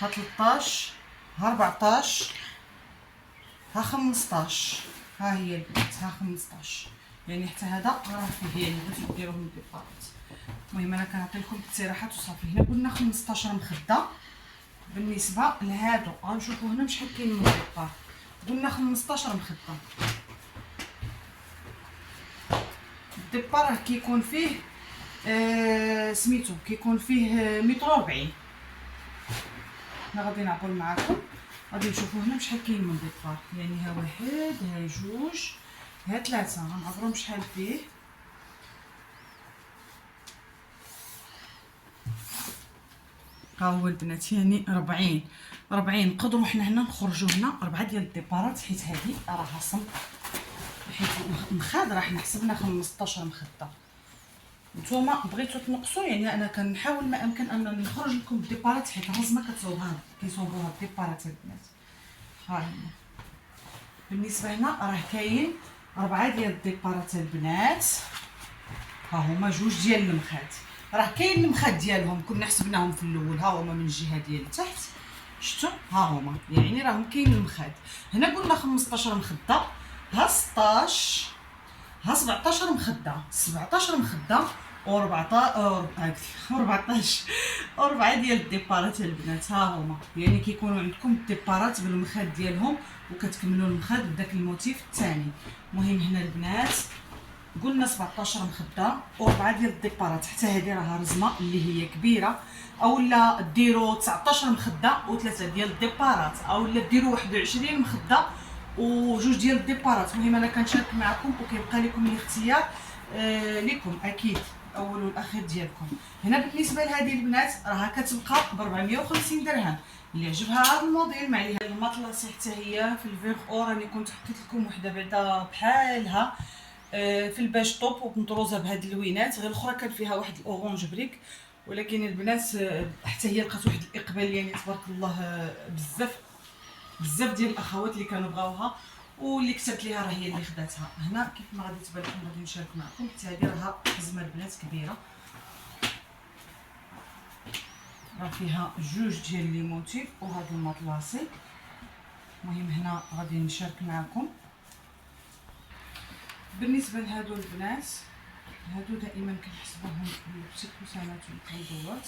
ها 13، ها 14، ها 15. ها هي البنات ها 15، يعني حتى هذا راه فيه يعني بغيتو ديروهم ديبارات. المهم انا كنعطي لكم التراحات وصافي. هنا قلنا 15 مخده. بالنسبه لهادو غنشوفوا هنا شحال كاين من ديبار. قلنا 15 مخده. الديبار راه كيكون فيه سميتو كيكون فيه 140. حنا غادي نعقل معاكم، غادي نشوفوا هنا شحال كاين من ديبار. يعني ها 1، ها 2، ها 3. غنعبرهم شحال فيه. ها هو البنات يعني 40 نقدروا حنا هنا نخرجوا هنا 4 ديال الديبارات، حيت هذه راها صم، حيت المخاد راه حنا حسبنا 15 مخده. نتوما بغيتو تنقصوا، يعني انا كنحاول ما امكن انني نخرج لكم الديبارات، حيت الرزمه كيصوبوها الديبارات البنات. ها هي بالنسبه هنا راه كاين 4 ديال الديبارات البنات. ها هما 2 ديال المخاد، راه كاين المخاد ديالهم كنا حسبناهم في الاول. ها هما من الجهه ديال التحت، شفتوا ها هما يعني راهم كاين المخاد. هنا قلنا 15 مخده، ها 16، ها 17 مخده، 17 مخده و14 4 ديال الديبارات البنات. ها هما يعني كيكونوا عندكم الديبارات بالمخاد ديالهم، وكتكملوا المخاد بداك الموتيف الثاني. المهم هنا البنات قلنا 17 مخده و4 ديال الديبارات. حتى هذه راها رزمه اللي هي كبيره، اولا ديروا 19 مخده و3 ديال الديبارات، اولا ديروا 21 مخده وجوج ديال الديبارات. المهم انا كنشارك معكم وكيبقى لكم الاختيار لكم اكيد الاول والاخير ديالكم. هنا بالنسبه لهذه البنات راها كتبقى ب 450 درهم. اللي عجبها هذا الموديل مع ليها المطلاسي حتى هي في الفيغ او، راني كنت حطيت لكم وحده بعدا بحالها في الباش طوب ومطروزه بهاد اللوينات، غير الاخرى كان فيها واحد الاورانج بريك. ولكن البنات حتى هي لقات واحد الاقبال يعني تبارك الله بزاف ديال الاخوات اللي كانوا بغاوها واللي كتبت ليها راه هي اللي خداتها. هنا كيف ما غادي تبان لكم غادي نشارك معكم حتى هذه راها حزمه البنات كبيره، راه فيها جوج ديال لي موتيف وهذا المطلاسي. المهم هنا غادي نشارك معكم. بالنسبه لهادو البنات هادو دائما كنحسبوهم البسيكوسانات والكندوات.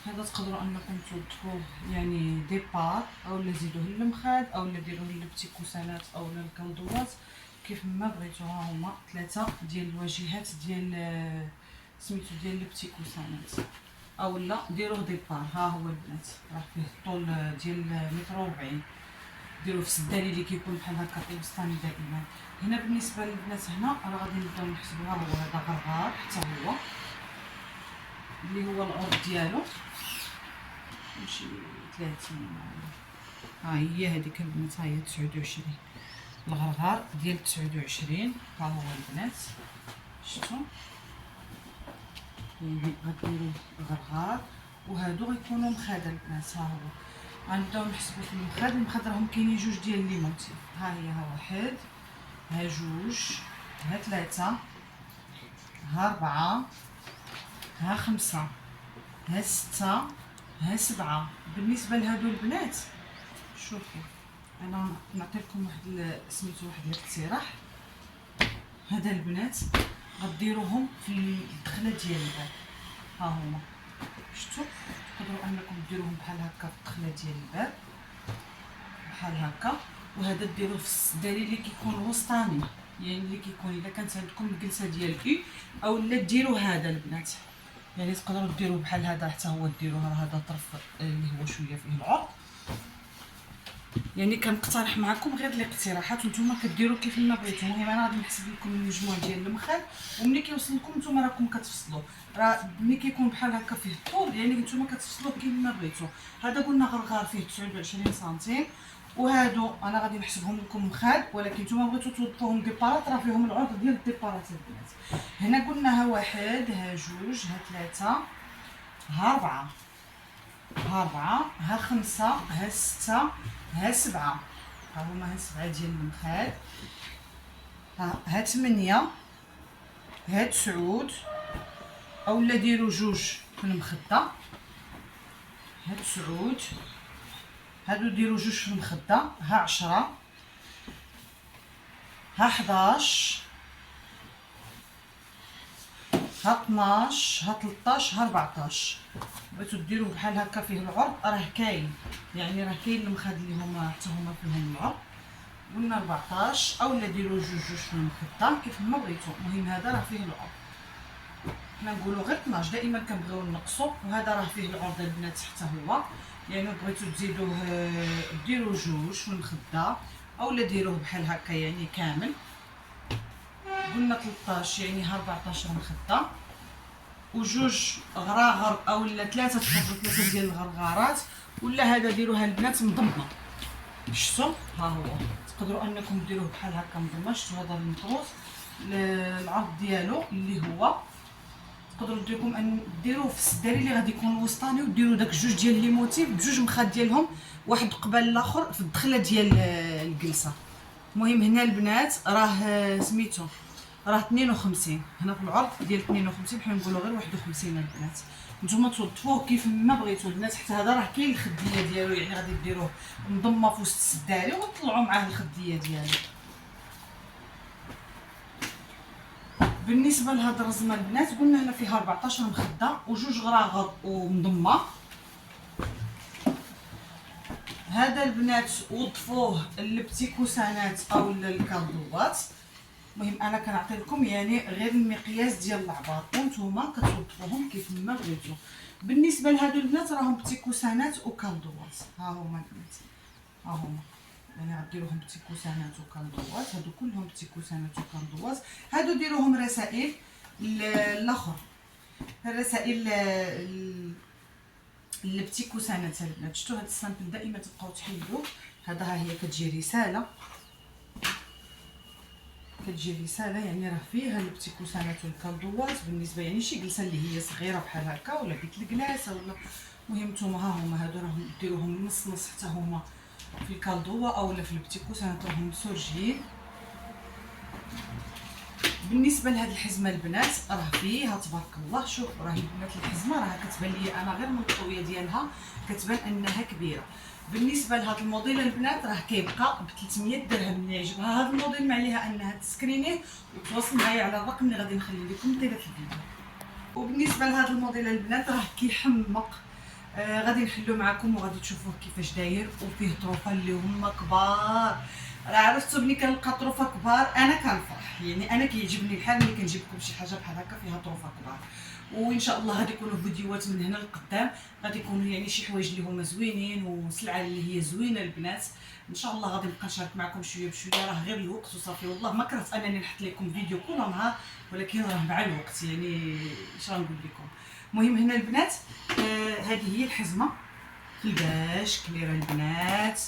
هذا تقدروا انكم توظفوه يعني ديبار اولا زيدوه للمخاد اولا ديروه للبتيكوسانات اولا الكندوات كيف ما بغيتو. ها هما ثلاثه ديال الواجهات ديال سميتو ديال البتيكوسانات اولا ديروه ديبار. ها هو البنات راه فيه الطول ديال متر و 40، ديروه في السداري اللي كيكون بحال هكا طيبستاني دائما. هنا بالنسبه للبنات هنا راه غادي نبداو نحسبوها. هو هذا غرغار حتى هو اللي هو العرض ديالو شي 30. ها هي هذيك البنات، ها هي 29 الغرغار ديال 29. ها هو البنات شفتوا يعني غديروا غرغار وهادو غيكونوا مخاد البنات. ها هو غنبداو نحسبوا في المخاد. المخاد راهم كاينين جوج ديال لي موتيف. ها هي ها واحد ها جوج ها ثلاثة ها ربعة ها خمسة ها ستة ها سبعة. بالنسبه لهادو البنات شوفوا انا نعطيكم واحد سميتو واحد الاقتراح. هذا البنات غديروهم في الدخله ديال الباب. ها هما شفتوا تقدروا انكم ديروهم بحال هكا في الدخله ديال الباب بحال هكا. وهذا ديروه في السداري اللي كيكون وسطاني، يعني اللي كيكون الا كانت عندكم الجلسه ديال اي اولا ديروا هذا البنات، يعني تقدروا ديروه بحال هذا حتى هو ديروه. راه هذا طرف اللي هو شويه فيه العرض. يعني كنقترح معكم غير الاقتراحات وانتم كديروا كيف ما بغيتوا. المهم انا غادي نحسب لكم المجموع ديال المخاد وملي كيوصل لكم نتوما راكم كتفصلوا. راه ملي كيكون بحال هكا فيه الطول يعني نتوما كتفصلوه كيف ما بغيتوا. هذا قلنا غرغار فيه 29 سنتيم وهادو انا غادي نحسبهم لكم مخاد، ولكن نتوما بغيتوا توظفوهم ديبارات راه فيهم العرض ديال الديبارات البنات. هنا قلنا ها واحد ها جوج ها ثلاثة ها ربعة ها ربعة ها خمسة ها ستة ها سبعة. ها هما ها سبعة ديال المخاد. ها 8 ها 9 اولا ديروا جوج في المخده. ها 9 هادو ديروا جوج في المخده. ها 10 ها 11 ها 12 ها 13 ها 14. بغيتو ديروه بحال هكا فيه العرض راه كاين، يعني راه كاين المخاد اللي هما حتى هما فيهم العرض. قلنا 14 اولا ديروا جوج في المخده كيف ما بغيتو. المهم هذا راه فيه العرض، حنا نقولوا غير 12 دائما كنبغيو نقصوا. وهذا راه فيه العرض البنات حتى هو، يعني بغيتو تزيدوه ديروا جوج في المخده اولا ديروه بحال هكا يعني كامل. قلنا 13 يعني ها 14 مخده وجوج غراغر اولا ثلاثه تحطوا ثلاثه ديال الغرغارات. ولا هذا ديروها البنات مضمه. شفتوا ها هو تقدروا انكم ديروه بحال هكا مضمه. شفتوا هذا المطروز العرض ديالو اللي هو تقدروا ديركم ان ديروه في السداري اللي غادي يكون وسطاني وديروا داك جوج ديال لي موتيف بجوج مخاد ديالهم واحد قبال الاخر في الدخله ديال الجلسه. المهم هنا البنات راه سميتو راه 52 هنا في العرض ديال 52 بحال نقولوا غير 51 البنات. نتوما توظفوه كيف ما بغيتو البنات. حتى هذا راه كاين الخديه ديالو، يعني غادي ديروه مضمه في وسط السداري وتطلعوا معاه الخديه ديالو. بالنسبه لهاد الرزمه البنات قلنا هنا فيها 14 مخده وجوج غراغر ومضمه. هذا البنات وظفوه البتيكوسانات او الكادوات. المهم انا كنعطي لكم يعني غير المقياس ديال العبار وانتوما كتوظفوهم كيف ما بغيتو. بالنسبه لهادو البنات راهم بتيكوسانات وكالدوات. ها هما البنات ها هما، يعني غديروهم بتي كوسانات وكندوات، هادو كلهم بتي كوسانات وكندوات. هادو ديروهم رسائل الاخر، الرسائل البتي كوسانات البنات. شفتوا هاد السامبل دائما تبقاو تحيدوه. هذا ها هي كتجي رساله، كتجي رساله يعني راه فيها البتي كوسانات والكندوات. بالنسبه يعني شي جلسه اللي هي صغيره بحال هكا ولا بيت الكلاسه ولا المهم نتوما ها هما هادو راهم ديروهم نص نص حتى هما في الكالدوه اولا في البتي كوسانات راهم مسورجين. بالنسبه لهاد الحزمه البنات راه فيها تبارك الله. شوف راهي البنات الحزمه راها كتبان لي انا غير من الطويه ديالها كتبان انها كبيره. بالنسبه لهاد الموديل البنات راه كيبقى ب 300 درهم. اللي يعجبها هاد الموديل ما عليها انها تسكرينيه وتواصل معايا على الرقم اللي غادي نخلي لكم طيله الفيديو. وبالنسبه لهاد الموديل البنات راه كيحمق. غادي نحلو معكم وغادي تشوفوه كيفاش داير، وفيه طروفه اللي هما كبار. راه عرفتوا ملي كنلقى طروفه كبار انا كنفرح، يعني انا كيعجبني الحال ملي كنجيب لكم شي حاجه بحال هكا فيها طروفه كبار. وان شاء الله غادي يكونوا فيديوهات من هنا لقدام، غادي يكونوا يعني شي حوايج اللي هما زوينين وسلعه اللي هي زوينه البنات. ان شاء الله غادي نبقى نشارك معكم شويه بشويه، راه غير الوقت وصافي. والله ما كرهت انني نحط لكم فيديو كل نهار، ولكن راه مع الوقت يعني اش غنقول لكم. المهم هنا البنات هذه هي الحزمه في الباش كبيره البنات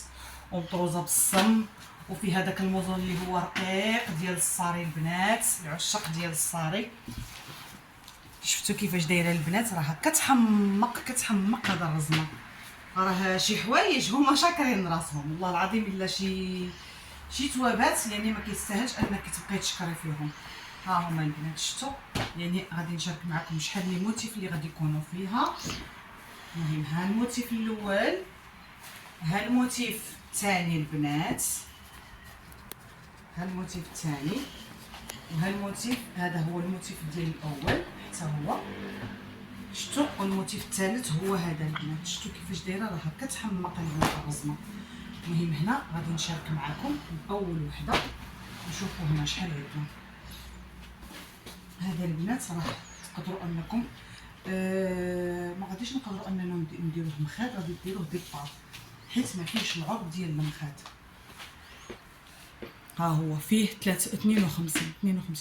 ومطروزه بالصم، وفي هذاك الموزون اللي هو رقيق ديال الصاري البنات، العشاق ديال الصاري. شفتوا كيفاش دايره البنات؟ راه كتحمق كتحمق. هذا الرزمه راه شي حوايج هما شاكرين راسهم والله العظيم، الا شي توابات يعني ما كيستاهلش انك تبقاي تشكري فيهم. ها هما البنات شفتوا، يعني غادي نشارك معكم شحال لي موتيف اللي غادي يكونوا فيها. المهم ها الموتيف الاول، ها الموتيف الثاني البنات، ها الموتيف الثاني، وها الموتيف هذا هو الموتيف ديال الاول حتى هو شفتوا، والموتيف الثالث هو هذا البنات. شفتوا كيفاش دايره؟ راه كتحمق البنات الرزمه. المهم هنا غادي نشارك معكم باول وحده نشوفوا هنا شحال عندنا. هذا البنات راه تقدروا انكم ما غاديش نقدروا اننا نديروه مخاد، غادي ديروه ديبار حيت ما فيهش العرض ديال المخاد. ها هو فيه 52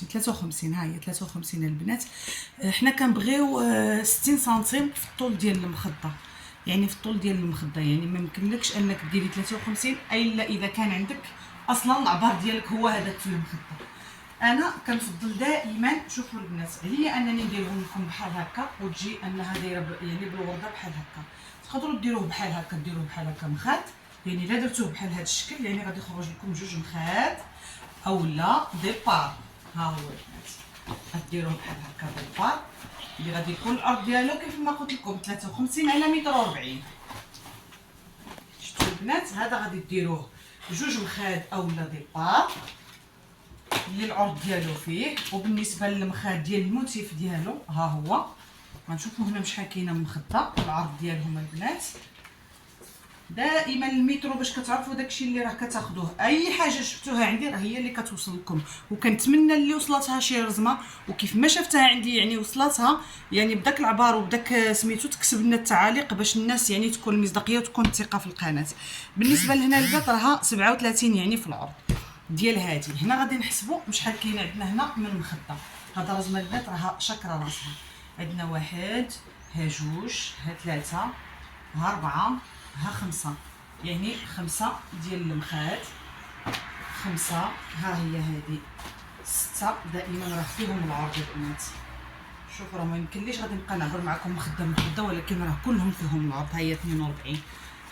53 ها هي 53 البنات. حنا كنبغيو 60 سنتيم في الطول ديال المخده، يعني في الطول ديال المخده، يعني ما يمكنلكش انك ديري 53 الا اذا كان عندك اصلا العبار ديالك هو هذاك في المخده. انا كنفضل دائما شوفوا البنات هي انني نديرهم لكم بحال هكا وتجي انها دايره يعني بالورده بحال هكا. تقدروا ديروه بحال هكا، ديروه بحال هكا مخاد، يعني الا درتوه بحال هذا الشكل يعني غادي يخرج لكم جوج مخاد اولا ديبار. ها هو البنات غديروه بحال هكا ديبار اللي غادي يكون الارض ديالو كيف ما قلت لكم 53 على متر و40. شفتوا البنات؟ هذا غادي ديروه جوج مخاد اولا ديبار اللي العرض ديالو فيه. وبالنسبه للمخاد ديال الموتيف ديالو ها هو غنشوفوا هنا شحال كاينه من مخده العرض ديالهم البنات. دائما المترو باش كتعرفوا داكشي اللي راه كتاخذوه، اي حاجه شفتوها عندي راه هي اللي كتوصل لكم. وكنتمنى اللي وصلتها شي رزمه وكيف ما شفتها عندي يعني وصلتها يعني بداك العبار وبداك سميتو تكتب لنا التعاليق باش الناس يعني تكون المصداقيه وتكون الثقه في القناه. بالنسبه لهنا البنات راها 37 يعني في العرض ديال هادي. هنا غادي نحسبوا شحال كاين عندنا هنا من مخده. هذا رزمه البنات راها شاكره راسها. عندنا واحد، ها جوج، ها ثلاثه، ها ربعه، ها خمسه، يعني خمسه ديال المخاد، خمسه. ها هي هذه سته. دائما راه فيهم العرض البنات. شوفوا راه ما يمكنليش غادي نبقى نعبر معكم مخده ولكن راه كلهم فيهم العرض. ها هي 42.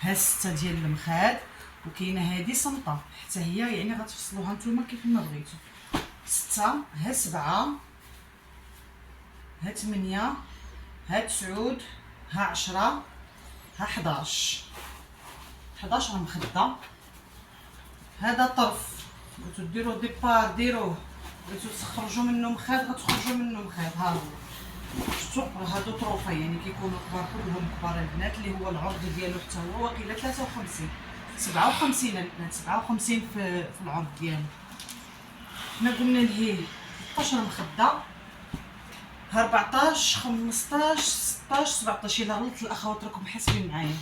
ها سته ديال المخاد، وكاينه هذه صمطه حتى هي يعني غتفصلوها نتوما كيف ما بغيتو. سته، ها سبعه، ها 8، ها 9، ها 10، ها 11. 11 مخده. هذا طرف بغيتو ديروا ديبار ديروه، بغيتو تخرجوا منه مخاد غتخرجوا منه مخاد. ها هو شفتوا راه هادو طروفه يعني كيكونوا كبار كلهم كبار البنات اللي هو العرض ديالو حتى هو واقيلا 53 57 البنات 57 في العرض ديالو. حنا قلنا لهيه 13 مخده، 14 15 16 17. الا غلطت الاخوات راكم حاسبين معايا.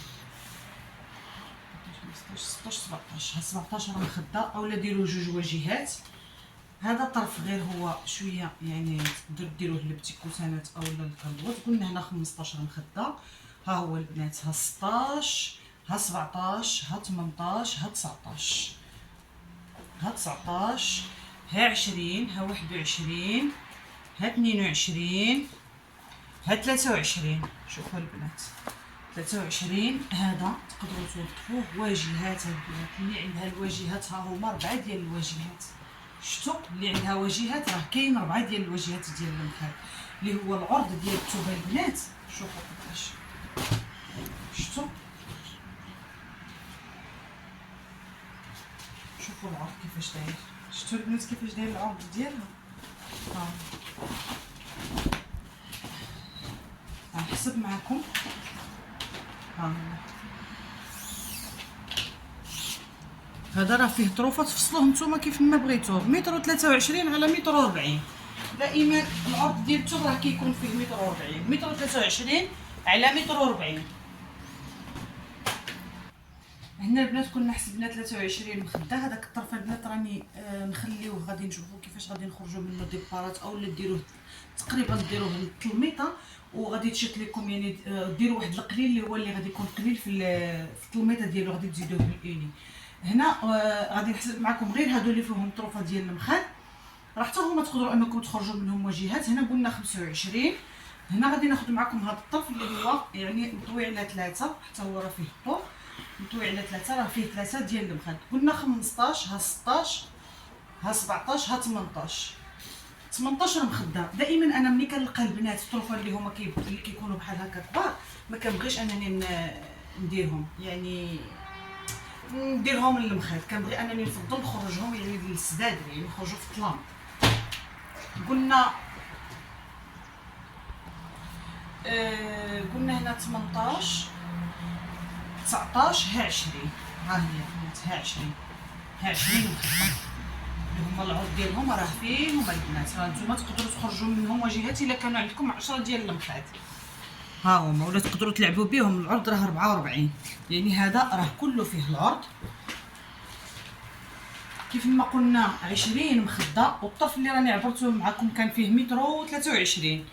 16 17. ها 17 راه مخده، اولا ديروا جوج واجهات. هذا الطرف غير هو شويه يعني تقدروا ديروه للبتيكوسانات اولا الكالوط. قلنا هنا 15 مخده. ها هو البنات، ها 16 ها 17 ها 18 ها 19 ها 19 ها 20 ها 21 ها 22 ها 23. شوفوا البنات 23. هذا تقدروا توظفوه واجهات البنات. اللي عندها الواجهات ها هما 4 ديال الواجهات. شفتوا اللي عندها واجهات راه كاين 4 ديال الواجهات ديال المخاد اللي هو العرض ديال الثوبه البنات. شوفوا كيفاش، شفتوا، شوفوا العرض كيفاش داير. شفتوا البنات كيفاش داير العرض ديالها. غنحسب معكم. هذا راه فيه طروفه تفصلوه نتوما كيف ما بغيتوه. متر 23 على متر 40. دائما العرض ديال الثوب راه كيكون فيه متر 40. متر 23 على متر 40. هنا البنات كنا حسبنا 23 مخده. هذاك الطرف البنات راني نخليوه، غادي نشوفوا كيفاش غادي نخرجوا منه ديبارات اولا ديروه تقريبا ديروه للتلميطه، وغادي تشيط لكم يعني ديروا واحد القليل اللي هو اللي غادي يكون قليل في التلميطه ديالو، غادي تزيدوه بالاني. هنا غادي نحسب معكم غير هادو اللي فيهم طروفه ديال المخاد، راه حتى هما تقدروا انكم تخرجوا منهم واجهات. هنا قلنا 25. هنا غادي ناخذ معكم هذا الطرف اللي هو يعني مطوي على 3، حتى هو راه فيه الطول مطوي على 3، راه فيه 3 ديال المخاد. قلنا 15 ها 16 ها 17 ها 18. 18 مخده. دائما انا ملي كنلقى البنات الطروفه اللي هما اللي كيكونوا بحال هكا كبار، ما كنبغيش انني نديرهم يعني نديرهم للمخاد. كنبغي انني نفضل نخرجهم يعني للسداد، يعني نخرجوا في الظلام. قلنا هنا 18 19 ها 20. ها هي البنات ها 20 ها 20 مخده اللي هما العرض ديالهم راه فيهم البنات. راه نتوما تقدروا تخرجوا منهم واجهات الا كانوا عندكم 10 ديال المخاد. ها هما، ولا تقدروا تلعبوا بهم. العرض راه 44، يعني هذا راه كله فيه العرض كيف ما قلنا 20 مخده. والطرف اللي راني عبرته معكم كان فيه متر و 23.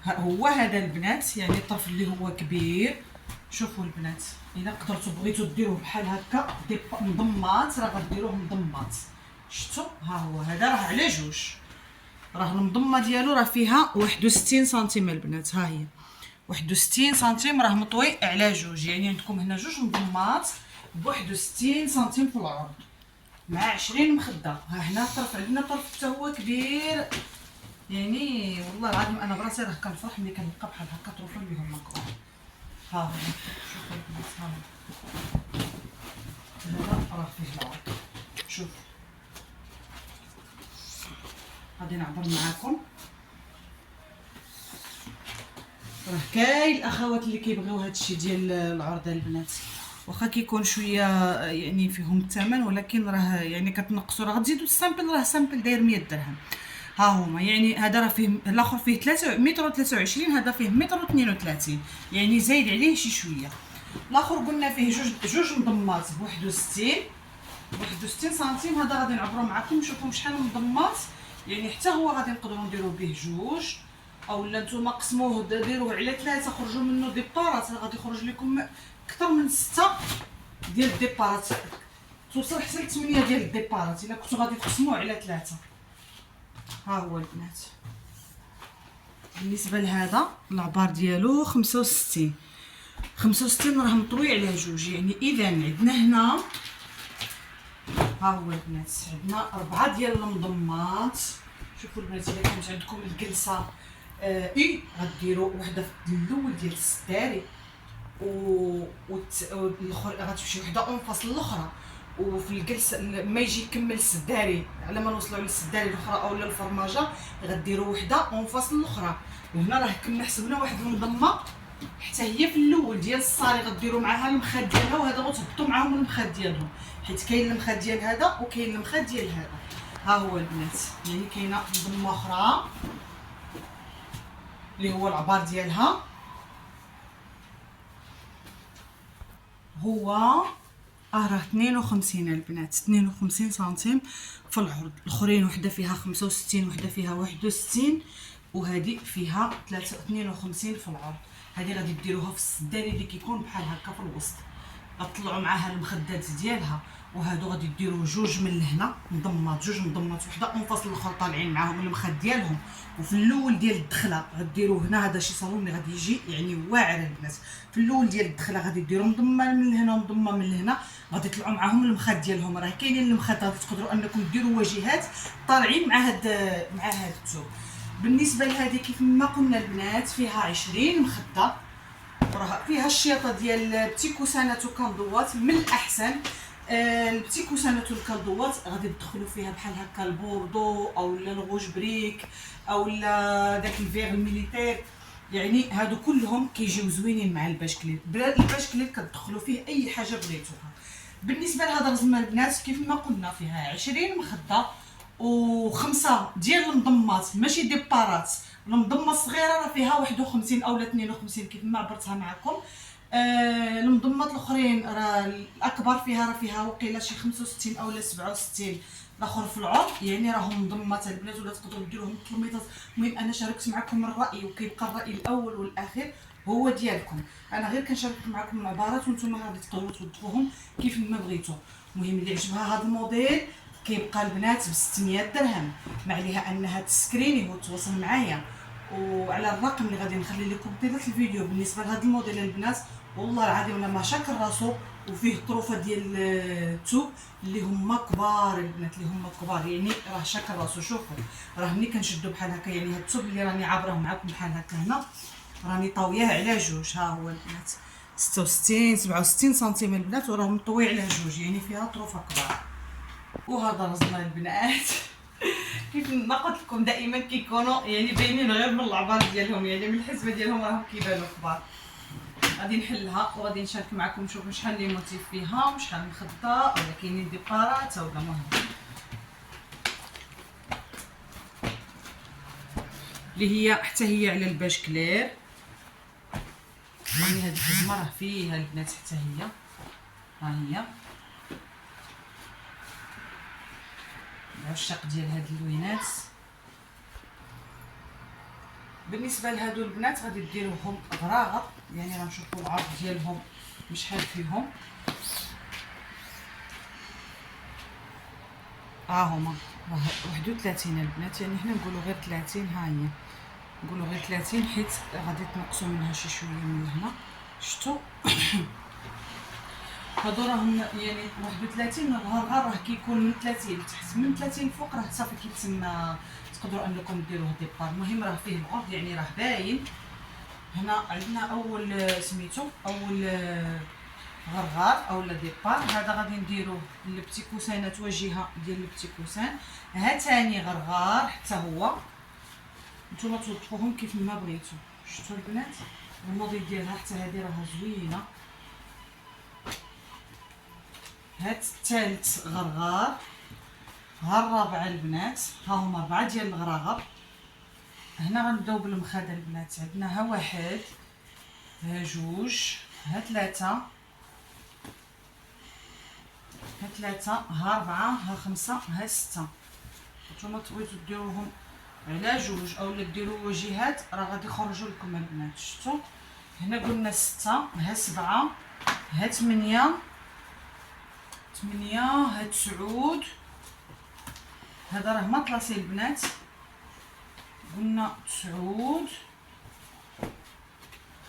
هو هذا البنات، يعني الطرف اللي هو كبير. شوفوا البنات، الا قدرتوا بغيتوا ديروه بحال هكا مضمات راه غديروه مضمات. شفتوا ها هو هذا راه على جوج، راه المضمه ديالو راه فيها 61 سنتيم البنات. ها هي 61 سنتيم راه مطوي على جوج، يعني عندكم هنا جوج مضمات ب 61 سنتيم في العرض مع 20 مخده. ها هنا الطرف عندنا طرف حتى هو كبير، يعني والله العظيم انا براسي راه كنفرح ملي كنلقى بحال هكا طروفه اللي هما كبار. ها هو شوفوا البنات، ها هذا راه فيه العرض. شوف غادي نعبر معاكم. راه كاين الاخوات اللي كيبغيو هادشي ديال العرض البنات، واخا كيكون شويه يعني فيهم الثمن، ولكن راه يعني كتنقصوا. راه غتزيدوا السامبل، راه سامبل داير 100 درهم. ها هما، يعني هذا راه فيه الاخر فيه 3 متر 23، هذا فيه متر 32، يعني زايد عليه شي شويه. الاخر قلنا فيه جوج مضمات ب 61 سنتيم. هذا غادي نعبروا معكم نشوفوا شحال مضمات، يعني حتى هو غادي نقدروا نديروا به جوج، اولا نتوما قسموه ديروه على 3 خرجوا منه ديبارات. غادي يخرج لكم اكثر من 6 ديال الديبارات، توصل حتى ل 8 ديال الديبارات الا كنتو غادي تقسموه على 3. ها هو البنات بالنسبه لهذا العبار ديالو 65 راه مطوي على جوج. يعني اذا عندنا هنا ها هو البنات عندنا 4 ديال المضمات. شوفوا البنات، الا كانت عندكم الجلسه غديروا وحده في الاول ديال السداري والاخر غتمشي وحده اونفاس الاخرى، وفي الجلسه ما يجي يكمل السداري على ما نوصلوا للسداري الاخرى اولا الفرماجه غديروا وحده اونفاس الاخرى. وهنا راه كنا حسبنا واحد المضمه حتى هي في الاول ديال الصاري غديروا معها المخاد ديالها، وهذا غتهبطوا معاهم المخاد ديالهم، حيت كاين المخاد ديال هذا وكاين المخاد ديال هذا. ها هو البنات، يعني كاينه مضمه اخرى اللي هو العبار ديالها هو راه 52 البنات، 52 سنتيم في العرض. الاخرين وحده فيها 65 وحده فيها 61 وهذه فيها 52 في العرض. هذه غادي ديروها في السداني اللي كيكون بحال هكا في الوسط، غطلعوا معاها المخدات ديالها، وهادو غادي ديروا جوج من لهنا مضمات، جوج مضمات وحده اونفاس الاخر طالعين معاهم المخد ديالهم. وفي الاول ديال الدخله غديروا هنا، هذا شي صالون اللي غادي يجي يعني واعر البنات. في الاول ديال الدخله غادي ديروا مضمه من لهنا ومضمه من لهنا، غادي يطلعوا معاهم المخد ديالهم. راه كاينين المخد غادي تقدروا انكم ديروا واجهات طالعين مع هاد الثوب. بالنسبه لهذه كيف ما قلنا البنات فيها 20 مخده، وراه فيها الشياطه ديال البتي كوسانات وكالدوات. من الاحسن البتي كوسانات والكالدوات غادي تدخلوا فيها بحال هكا البوردو او الغوج بريك او داك الفيغ الميليتير، يعني هادو كلهم كيجيو زوينين مع الباشكليت. الباشكليت كتدخلوا فيه اي حاجه بغيتوها. بالنسبه لهذا الرزمه البنات كيف ما قلنا فيها 20 مخده وخمسه ديال المضمات، ماشي ديبارات. المضمه الصغيره راه فيها 51 اولا 52 كيف ما عبرتها معكم. المضمات الاخرين راه الاكبر فيها وقيله شي 65 اولا 67 الاخر في العرض، يعني راهم مضمات البنات ولا تقدروا ديروهم كيلومتر. المهم انا شاركت معكم الراي، وكيبقى الراي الاول والاخير هو ديالكم. انا غير كنشارك معكم العبارات وانتم غادي تقدروا توظفوهم كيف ما بغيتوا. المهم اللي عجبها هذا الموديل كيبقى البنات ب 600 درهم، ما عليها انها تسكريني وتواصل معايا. وعلى الرقم اللي غادي نخلي لكم طيله الفيديو بالنسبه لهذا الموديل البنات، والله العظيم لما شاكر راسو. وفيه طروفه ديال الثوب اللي هما كبار البنات، اللي هما كبار، يعني راه شاكر راسو. شوفوا راه ملي كنشدو بحال هكا، يعني هاد الثوب اللي راني عابراه معكم بحال هكا هنا راني طاوياه على جوج. ها هو البنات 66 67 سنتيم البنات، وراه مطوي على جوج، يعني فيها طروفه كبار. وهذا رزنا البنات كيف ما قلت لكم دائما كيكونوا يعني باينين غير من العبار ديالهم، يعني من الحسبه ديالهم راهم كيبانوا كبار. غادي نحلها وغادي نشارك معكم نشوف شحال لي موتيف فيها وشحال مخده، ولا كاينين ديبارات ولا مهم. اللي هي حتى هي على الباش كلير. يعني هذه الحزمه راه فيها البنات حتى هي، ها هي العشاق ديال هاد اللوينات. بالنسبه لهادو البنات غادي ديروهم غراغر، يعني غنشوفوا العرض ديالهم شحال فيهم. هما راه 31 البنات، يعني حنا نقولوا غير 30. ها هي نقولوا غير 30 حيت غادي تنقصوا منها شي شويه من هنا. شفتوا هادو راهم يعني 31. الغرغر راه كيكون من 30 تحت، من 30 فوق راه صافي كيتسمى تقدروا انكم ديروه ديبار. المهم راه فيه العرض، يعني راه باين. هنا عندنا اول سميتو اول غرغار اولا ديبار. هذا غادي نديروه البتي كوسانات واجهه ديال البتي كوسان. ها ثاني غرغار حتى هو نتوما توظفوهم كيف ما بغيتو. شفتوا البنات الموديل ديالها حتى هذه راها زوينه. هاد الثالث غرغار. ها الرابع البنات، ها هما 4 ديال الغراغر. هنا غنبداو بالمخاد البنات. عندنا ها 1 ها 2 ها 3 ها 3 ها 4 ها 5 ها 6. نتوما بغيتو ديروهم على 2 اولا ديروا وجهات راه غادي يخرجوا لكم البنات. شفتوا هنا قلنا 6 ها 7 ها 8 ها 9. هذا راه مطلسي البنات، قلنا 9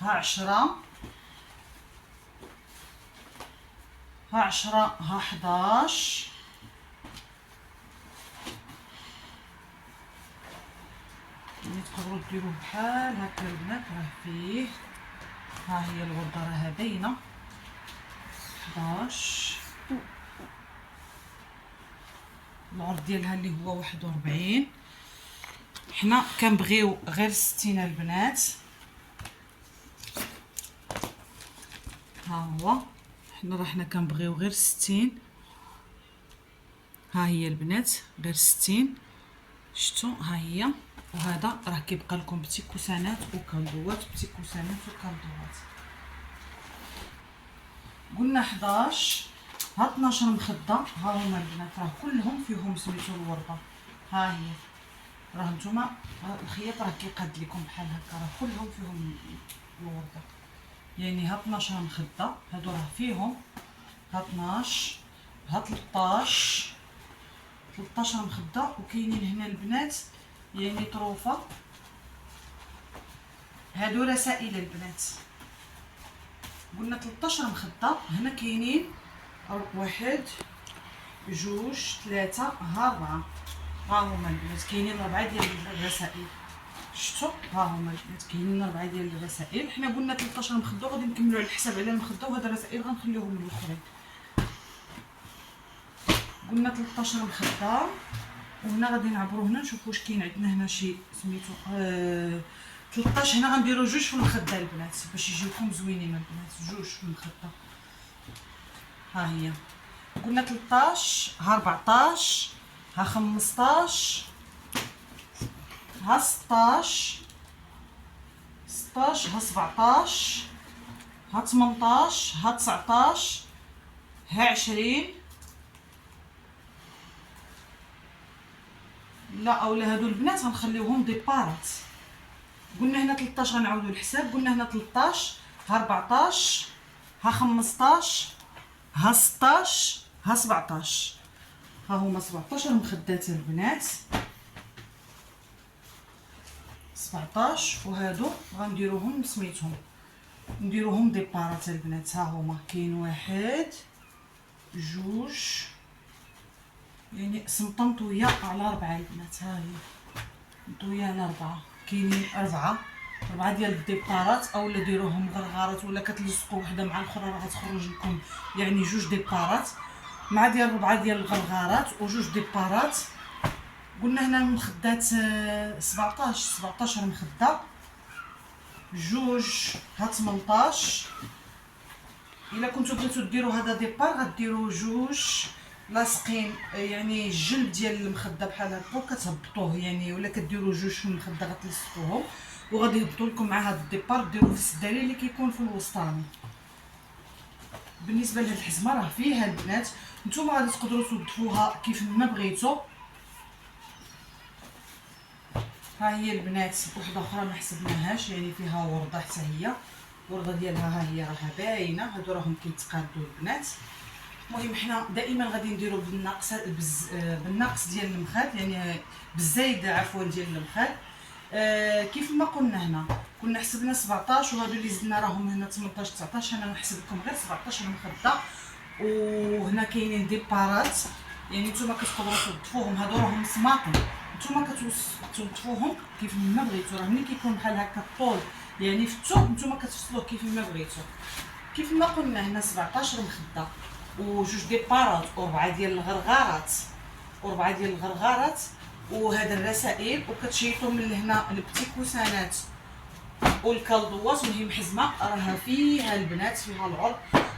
ها 10 ها 10 ها 11 يعني تقدروا ديروه بحال هكا البنات. راه فيه ها هي الغرده راها باينه 11. العرض ديالها اللي هو 41. حنا كنبغيو غير 60 البنات. ها هو حنا كنبغيو غير 60. ها هي البنات غير 60. شفتوا ها هي. وهذا راه كيبقى لكم بتي كوسانات وكالدوات، بتي كوسانات وكالدوات. قلنا 11 ها 12 مخده، ها هما البنات راه كلهم فيهم سميتو الورده. ها هي راه نتوما الخياط راه كيقاد لكم بحال هكا، راه كلهم فيهم الورده. يعني ها 12 مخده هادو راه فيهم، ها 12 ها 13 مخده. وكاينين هنا البنات يعني طروفه، هادو رسائل البنات. قلنا 13 مخده، هنا كاينين واحد جوج ثلاثة ها 4. ها هما البنات كاينين 4 ديال الرسائل، شفتوا؟ ها هما البنات كاينين 4 ديال الرسائل. حنا قلنا 13 مخده، غادي نكملوا على الحساب على المخده، وهاد الرسائل غنخليوهم للاخرين. قلنا 13 مخده، وهنا غادي نعبروا هنا نشوفوا واش كاين عندنا هنا شي سميتو 13. هنا غنديروا جوج في المخده البنات باش يجيوكم زوينين البنات، جوج في المخده. ها هي قلنا 13 ها 14 ها 15 ها 16 ها 17 ها 18 ها 19 ها 20. لا اولا هادو البنات غنخليوهم ديبارات. قلنا هنا 13 غنعاودوا الحساب. قلنا هنا 13 ها 14 ها 15 ها 16 ها 17. ها هما 17 مخدات البنات، 17. وهادو غنديروهم سميتهم نديروهم ديبارات البنات. ها هما كاين واحد جوج، يعني مطنطويه على 4 البنات. ها هي مطويه على 4، كاينين 4 ديال الديبارات، اولا ديروهم غرغارات ولا كتلصقوا وحده مع الاخرى راه غتخرج لكم يعني جوج ديبارات مع ديال 4 ديال الغرغارات وجوج ديبارات. قلنا هنا المخدات 17 مخده، جوج ها 18. الا كنتو بغيتو ديروا هذا ديبار غديروا جوج لاصقين، يعني الجلب ديال المخده بحال هكا وكتهبطوه، يعني ولا كديروا جوج في المخده غتلصقوهم وغادي يهبطوا لكم مع هذا الديبار. ديروه في السدالي اللي كيكون في الوسطاني. بالنسبه لهاد الحزمه راه فيها البنات نتوما غادي تقدروا توظفوها كيف ما بغيتو. ها هي البنات وحده اخرى ما حسبناهاش، يعني فيها ورده حتى هي، الورده ديالها ها هي راها باينه. هادو راهم كيتقادوا البنات. المهم حنا دائما غادي نديرو بالنقص ديال المخاد، يعني بالزايد عفوا ديال المخاد. كيف ما قلنا هنا كنا حسبنا 17 وهادو اللي زدنا راهم هنا 18 19. انا نحسب لكم غير 17 مخده. وهنا كاينين ديبارات، يعني نتوما كتقدروا توظفوهم. هادو راهم سماطين، نتوما كتوظفوهم كيف ما بغيتو. راه ملي كيكون بحال هكا الطول يعني في الثوب نتوما كتفصلوه كيف ما بغيتو. كيف ما قلنا هنا 17 مخده وجوج ديبارات و4 ديال الغرغارات وهذا الرسائل، وكتشيطوا من هنا البتي كوسانات والكالدوات. المهم حزمه راها فيها البنات فيها العرض.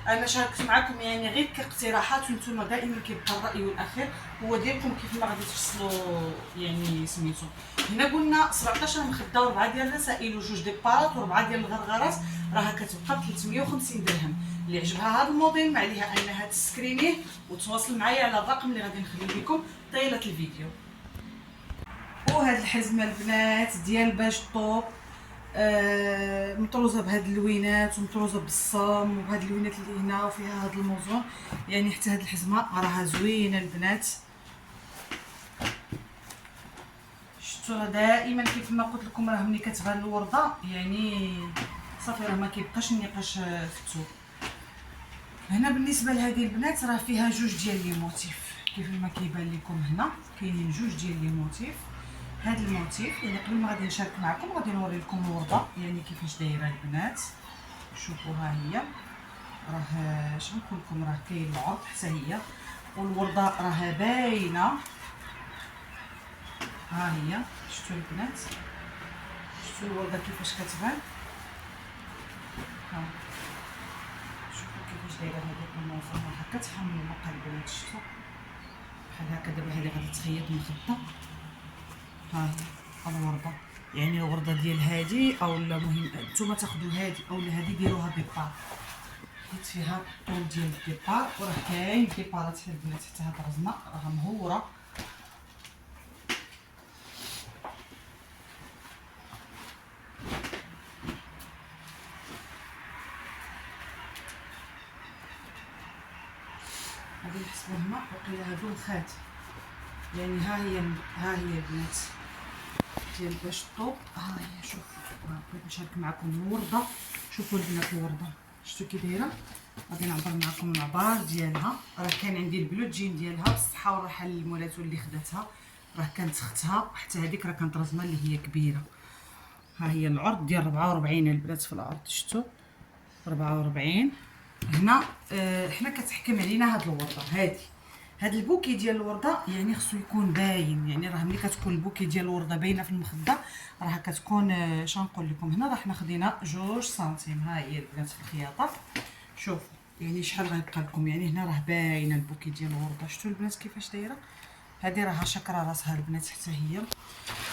انا شاركت معكم يعني غير كاقتراحات، وانتم دائما كيبقى الراي والاخير هو ديالكم كيف ما غادي تفصلوا يعني سميتو. هنا قلنا 17 مخده و4 ديال الرسائل وجوج ديبارات و4 ديال الغرغرات راها كتبقى ب 350 درهم. اللي عجبها هذا الموديل ما عليها انها تسكرينيه وتواصل معايا على الرقم اللي غادي نخليه لكم طيله الفيديو. وهاد الحزمه البنات ديال باج طوب، مطروزه بهاد اللوينات ومطروزه بالصم وبهاد اللوينات اللي هنا وفيها هاد الموزون. يعني حتى هاد الحزمه راها زوينه البنات. شفتوا دائما كيف ما قلت لكم راه ملي كتبان الورده يعني صافي راه ما كيبقاش النقاش في الثوب. هنا بالنسبه لهذه البنات راه فيها جوج ديال لي موتيف كيف ما كيبان لكم. هنا كاينين جوج ديال لي موتيف. هاد الموتيف يعني قبل ما غادي نشارك معكم غادي نوري لكم الورده يعني كيفاش دايره البنات. شوفوا ها هي راه اش نقول لكم راه كاين العرض حتى هي، والورده راها باينه. ها هي شفتوا البنات، شفتوا الورده كيفاش كتبان. ها شوفوا كيفاش دايره هذيك الموزون راه كتحمل المقال البنات. شفتوا بحال هكا دابا هذه غادي تخيط المخده. ها هي الورده يعني الورده ديال هادي اولا مهم نتوما تاخذوا هادي اولا هادي ديروها بيبار. خديت فيها الطول ديال الديبار، وراه كاين ديبارات حتى البنات حتى هاد الرزمه راها مهوره. غادي نحسبو هنا وقيلا هادو مخات، يعني ها هي البنات ديال باش الطوب. ها هي شوفوا، بغيت نشارك معكم الورده. شوفوا البنات الورده شفتوا كي دايره. غادي نعبر معكم العبار ديالها. راه كان عندي البلوجين ديالها بالصحه والراحه للمولات واللي خداتها، راه كانت اختها حتى هذيك راه كانت رزمه اللي هي كبيره. ها هي العرض ديال 44 البنات في العرض، شفتوا 44 هنا. حنا كتحكم علينا هاد الورده هاد البوكي ديال الورده، يعني خصو يكون باين. يعني راه ملي كتكون البوكي ديال الورده باينه في المخده راه كتكون شنقول لكم. هنا راه حنا خدينا 2 سنتيم. ها هي البنات في الخياطه، شوفوا يعني شحال غيبقى لكم. يعني هنا راه باينه البوكي ديال الورده. شفتوا البنات كيفاش دايره؟ هذه راها شكره راسها البنات حتى هي.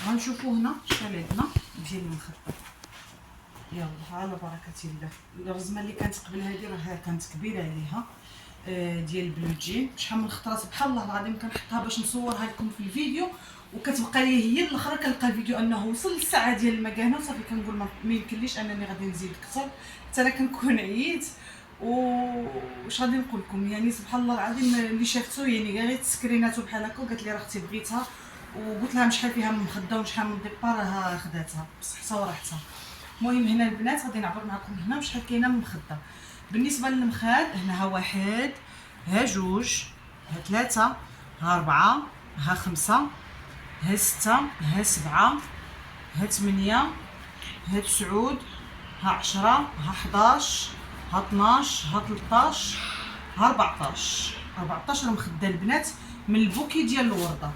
غنشوفوا هنا شحال عندنا ديال المخده. يلا على بركه الله. الرزمه اللي كانت قبل هذه راه كانت كبيره عليها، ديال البلوجين. شحال من خطره سبحان الله العظيم كنحطها باش نصورها لكم في الفيديو، وكتبقى لي هي الاخرى كنلقى الفيديو انه وصل للساعه ديال المكانه وصافي كنقول ما يمكنليش انني غادي نزيد اكثر، حتى انا كنكون عييت. واش غادي نقول لكم، يعني سبحان الله العظيم اللي شافتو يعني غير تسكريناتو بحال هكا وقالت لي راه اختي بغيتها، وقلت لها شحال فيها من مخده وشحال من ديبار راه خداتها بصحتها وراحتها. المهم هنا البنات غادي نعبر معكم هنا شحال كاينه من مخده. بالنسبه للمخاد هنا ها 1 ها 2 ها 3 ها 4 ها 5 ها 6 ها 7 ها 8 ها 9 ها 10 ها 11 ها 12 ها 13 ها 14 مخده البنات من البوكي ديال الورده.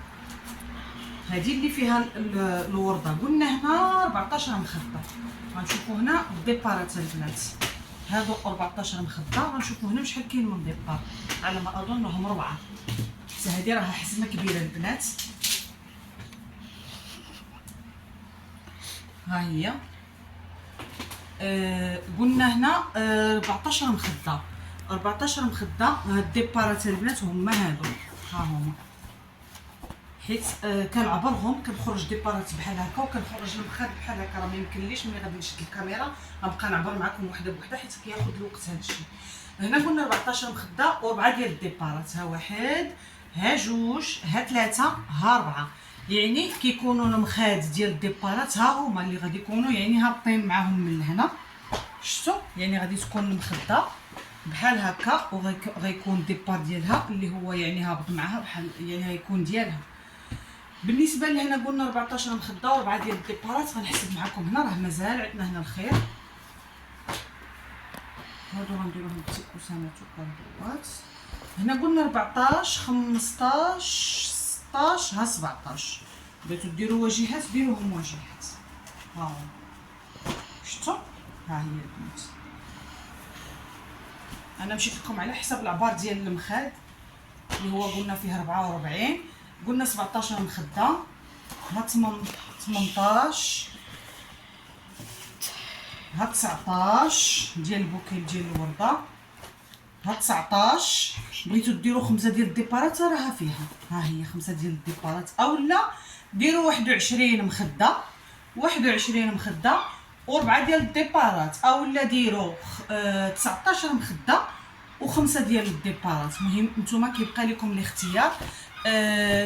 هذه اللي فيها الورده قلنا هنا 14 مخده. غنشوفوا هنا الديبارات البنات، هادو 14 مخده. غنشوفوا هنا شحال كاين من ديبار، على ما اظن هم 4. حتى هذه راها حزمه كبيره البنات. ها هي قلنا هنا 14 مخده. 14 مخده. هاد الديبارات البنات هما هادو، ها هما، حيت كنعبرهم كنخرج ديبارات بحال هكا وكنخرج المخاد بحال هكا. راه ما يمكنليش ملي غادي نشد الكاميرا غنبقى نعبر معكم وحده بوحده حيت كياخذ الوقت هذا الشيء. هنا قلنا 14 مخده و4 ديال الديبارات. ها 1 ها 2 ها 3 ها 4. يعني كيكونوا المخاد ديال الديبارات ها هما اللي غادي يكونوا يعني هابطين معاهم من هنا. شفتوا يعني غادي تكون المخده بحال هكا وغيكون الديبار ديالها اللي هو يعني هابط معاها بحال يعني غيكون ديالها. بالنسبه لهنا قلنا 14 مخده و4 ديال الديبارات. غنحسب معكم هنا راه مازال عندنا هنا الخير. هادو غنديروهم بالتيكوسانات وكالدوات. هنا قلنا 14 15 16 ها 17. بغيتو ديروا واجهات ديروهم واجهات. ها هو شفتوا، ها هي البنات. انا مشيت لكم على حساب العبار ديال المخاد اللي هو قلنا فيه 44. قلنا 17 مخده. ها 18 ها 19 ديال البوكيل ديال الورده. ها 19 بغيتو ديروا 5 ديال الديبارات راها فيها. ها هي 5 ديال الديبارات، اولا ديروا 21 مخده. 21 مخده و4 ديال الديبارات، اولا ديروا 19 مخده و5 ديال الديبارات. المهم نتوما كيبقى لكم الاختيار.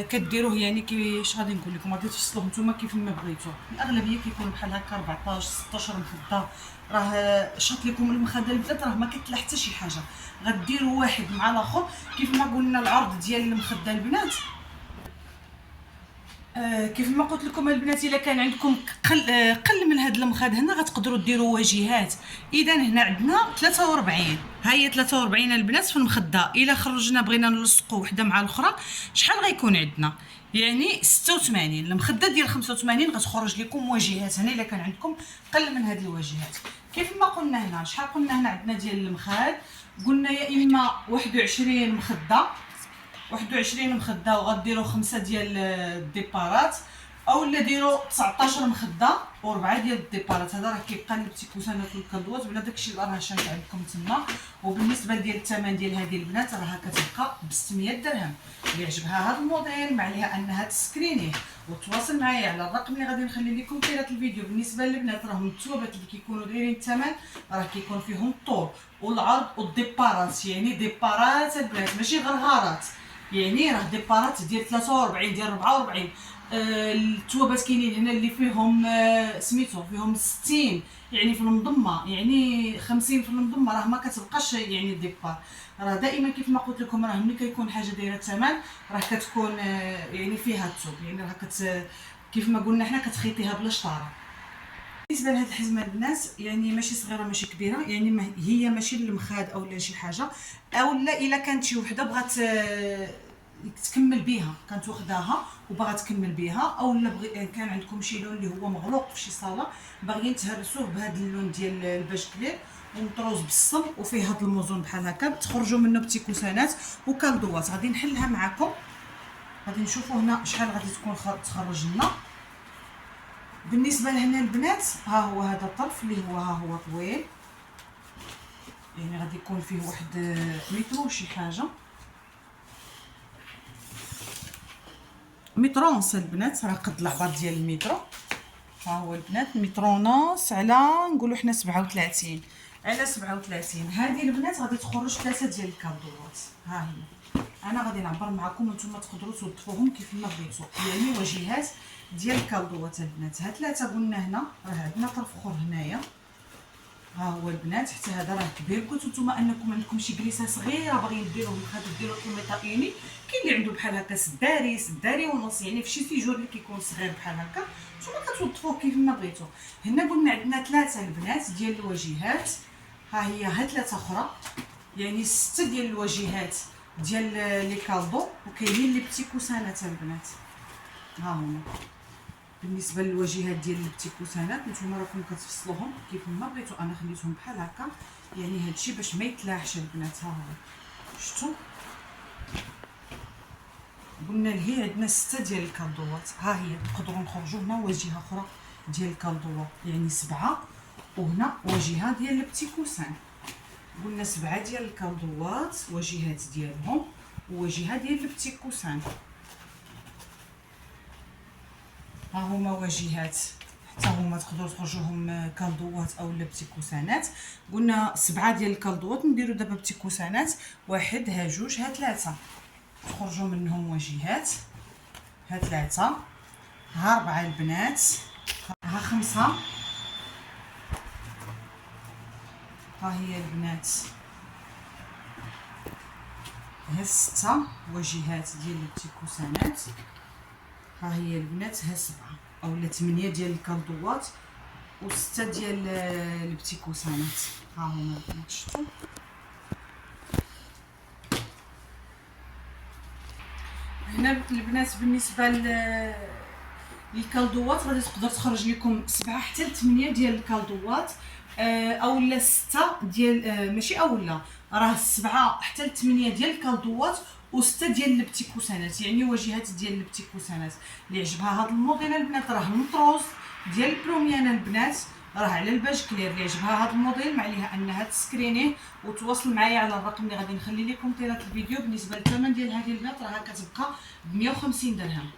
كديروه يعني كيفاش غادي نقول لكم، غادي تفصلوه نتوما كيف ما بغيتو. الاغلبيه كيكونوا بحال هكا 14 16 مخده. راه شاط لكم المخده البنات راه ما كتلا حتى شي حاجه. غديروا واحد مع الاخر كيف ما قلنا. العرض ديال المخده البنات كيف ما قلت لكم البنات، الا كان عندكم قل من هذا المخاد هنا غتقدروا ديروا واجهات. اذا هنا عندنا 43. ها هي 43 البنات في المخده. الا خرجنا بغينا نلصقوا وحده مع الاخرى شحال غيكون عندنا؟ يعني 86. المخده ديال 85 غتخرج لكم واجهات هنا الا كان عندكم قل من هذه الواجهات. كيف ما قلنا هنا شحال قلنا هنا عندنا ديال المخاد؟ قلنا يا اما 21 مخده. 21 مخده وغديروا 5 ديال الديبارات، اولا ديروا 19 مخده و4 ديال الديبارات. هذا راه كيبقى للبتي كوسانات والكادوات بلا داكشي اللي راه شانت عندكم تما. وبالنسبه ديال الثمن ديال هذه البنات راها كتبقى ب 600 درهم. اللي عجبها هذا الموديل ما عليها انها تسكرينيه وتواصل معايا على الرقم اللي غادي نخلي لكم في رابط الفيديو. بالنسبه للبنات راهم الثوبات اللي كيكونوا دايرين الثمن راه كيكون فيهم الطول والعرض والديبارات. يعني ديبارات البنات ماشي غرغارات، يعني راه ديبارات ديال 43 ديال 44. الثوبات كاينين هنا اللي فيهم سميتو فيهم 60 يعني في المضمه، يعني 50 في المضمه. راه ما كتبقاش يعني الديبار. راه دائما كيف ما قلت لكم راه ملي كيكون حاجه دايره الثمن راه كتكون يعني فيها الثوب، يعني راه كيف ما قلنا حنا كتخيطيها بلا شطاره. بالنسبه لهاد الحزمه البنات يعني ماشي صغيره ماشي كبيره، يعني ما هي ماشي للمخاد او لا شي حاجه، او لا الا كانت شي وحده بغات تكمل بيها، كانت واخداها وباغا تكمل بيها، او لا كان عندكم شي لون اللي هو مغلوق في شي صاله باغيين تهرسوه بهذا اللون ديال الباج كلير ومطروز بالصم وفيه هذا الموزون بحال هكا، تخرجوا منه بتي كوسانات وكالدوات. غادي نحلها معكم، غادي نشوفوا هنا شحال غادي تكون تخرج لنا. بالنسبه لهنا البنات ها هو هذا الطرف اللي هو ها هو طويل، يعني غادي يكون فيه واحد متر وشي حاجه، متر ونص البنات، راه قد العبار ديال المترو. ها هو البنات متر ونص على نقولوا حنا 37 على 37. هذه البنات غادي تخرج 3 ديال الكادوات. ها هي انا غادي نعبر معكم وانتم تقدروا توظفوهم كيف ما بغيتوا، يعني وجهات ديال الكادوات البنات. ها 3 قلنا هنا، راه عندنا طرف اخر هنايا. ها هو البنات حتى هذا راه كبير. كنتو نتوما انكم عندكم شي كليسه صغيره باغيين ديروهم هادو ديروا كيميطائيني، كاين اللي عنده بحال هكا سداري ونص، يعني في شي سيجور اللي كيكون صغير بحال هكا نتوما كتوظفوه كيف ما بغيتو. هنا قلنا عندنا 3 البنات ديال الوجهات. ها هي ها 3 اخرى، يعني 6 ديال الوجهات ديال لي كالدو، وكاينين لي بتي كوسانات البنات. ها هما بالنسبه للوجهات ديال البتي كوسانات نتوما راكم كتفصلوهم كيف ما بغيتو. انا خليتهم بحال هكا يعني هادشي باش ما يتلاحش البنات. ها هو شفتوا قلنا لهي عندنا 6 ديال الكالدوات. ها هي نقدروا نخرجوا هنا وجهه اخرى ديال الكالدوات، يعني 7، وهنا وجهه ديال البتي كوسان. قلنا 7 ديال الكالدوات وجهات ديالهم ووجهه ديال البتي كوسان. ها هما واجهات حتى هما تقدروا تخرجوهم كالدوات او لا بتي كوسانات. قلنا 7 ديال الكالدوات، نديروا دابا بتي كوسانات، 1 ها 2 ها 3 تخرجوا منهم واجهات. ها 3 ها 4 البنات، ها 5 ها هي البنات، ها 6 واجهات ديال البتي كوسانات. ها هي البنات ها 7 اولا 8 ديال الكالدوات و6 ديال البتي كوسانات. ها هما البنات شفتوا. هنا البنات بالنسبه للكالدوات غادي تقدر تخرج لكم 7 حتى ل 8 ديال الكالدوات، اولا 6 ديال ماشي اولا، راه 7 حتى ل 8 ديال الكالدوات و6 ديال البتي كوسانات، يعني واجهات ديال البتي كوسانات. اللي عجبها هذا الموديل البنات راه المطروز ديال البلوميانه البنات، راه على الباج كلير. اللي عجبها هذا الموديل ما عليها انها تسكرينيه وتواصل معايا على الرقم اللي غادي نخلي لكم طيله الفيديو. بالنسبه للثمن ديال هذه البنات راها كتبقى ب 150 درهم.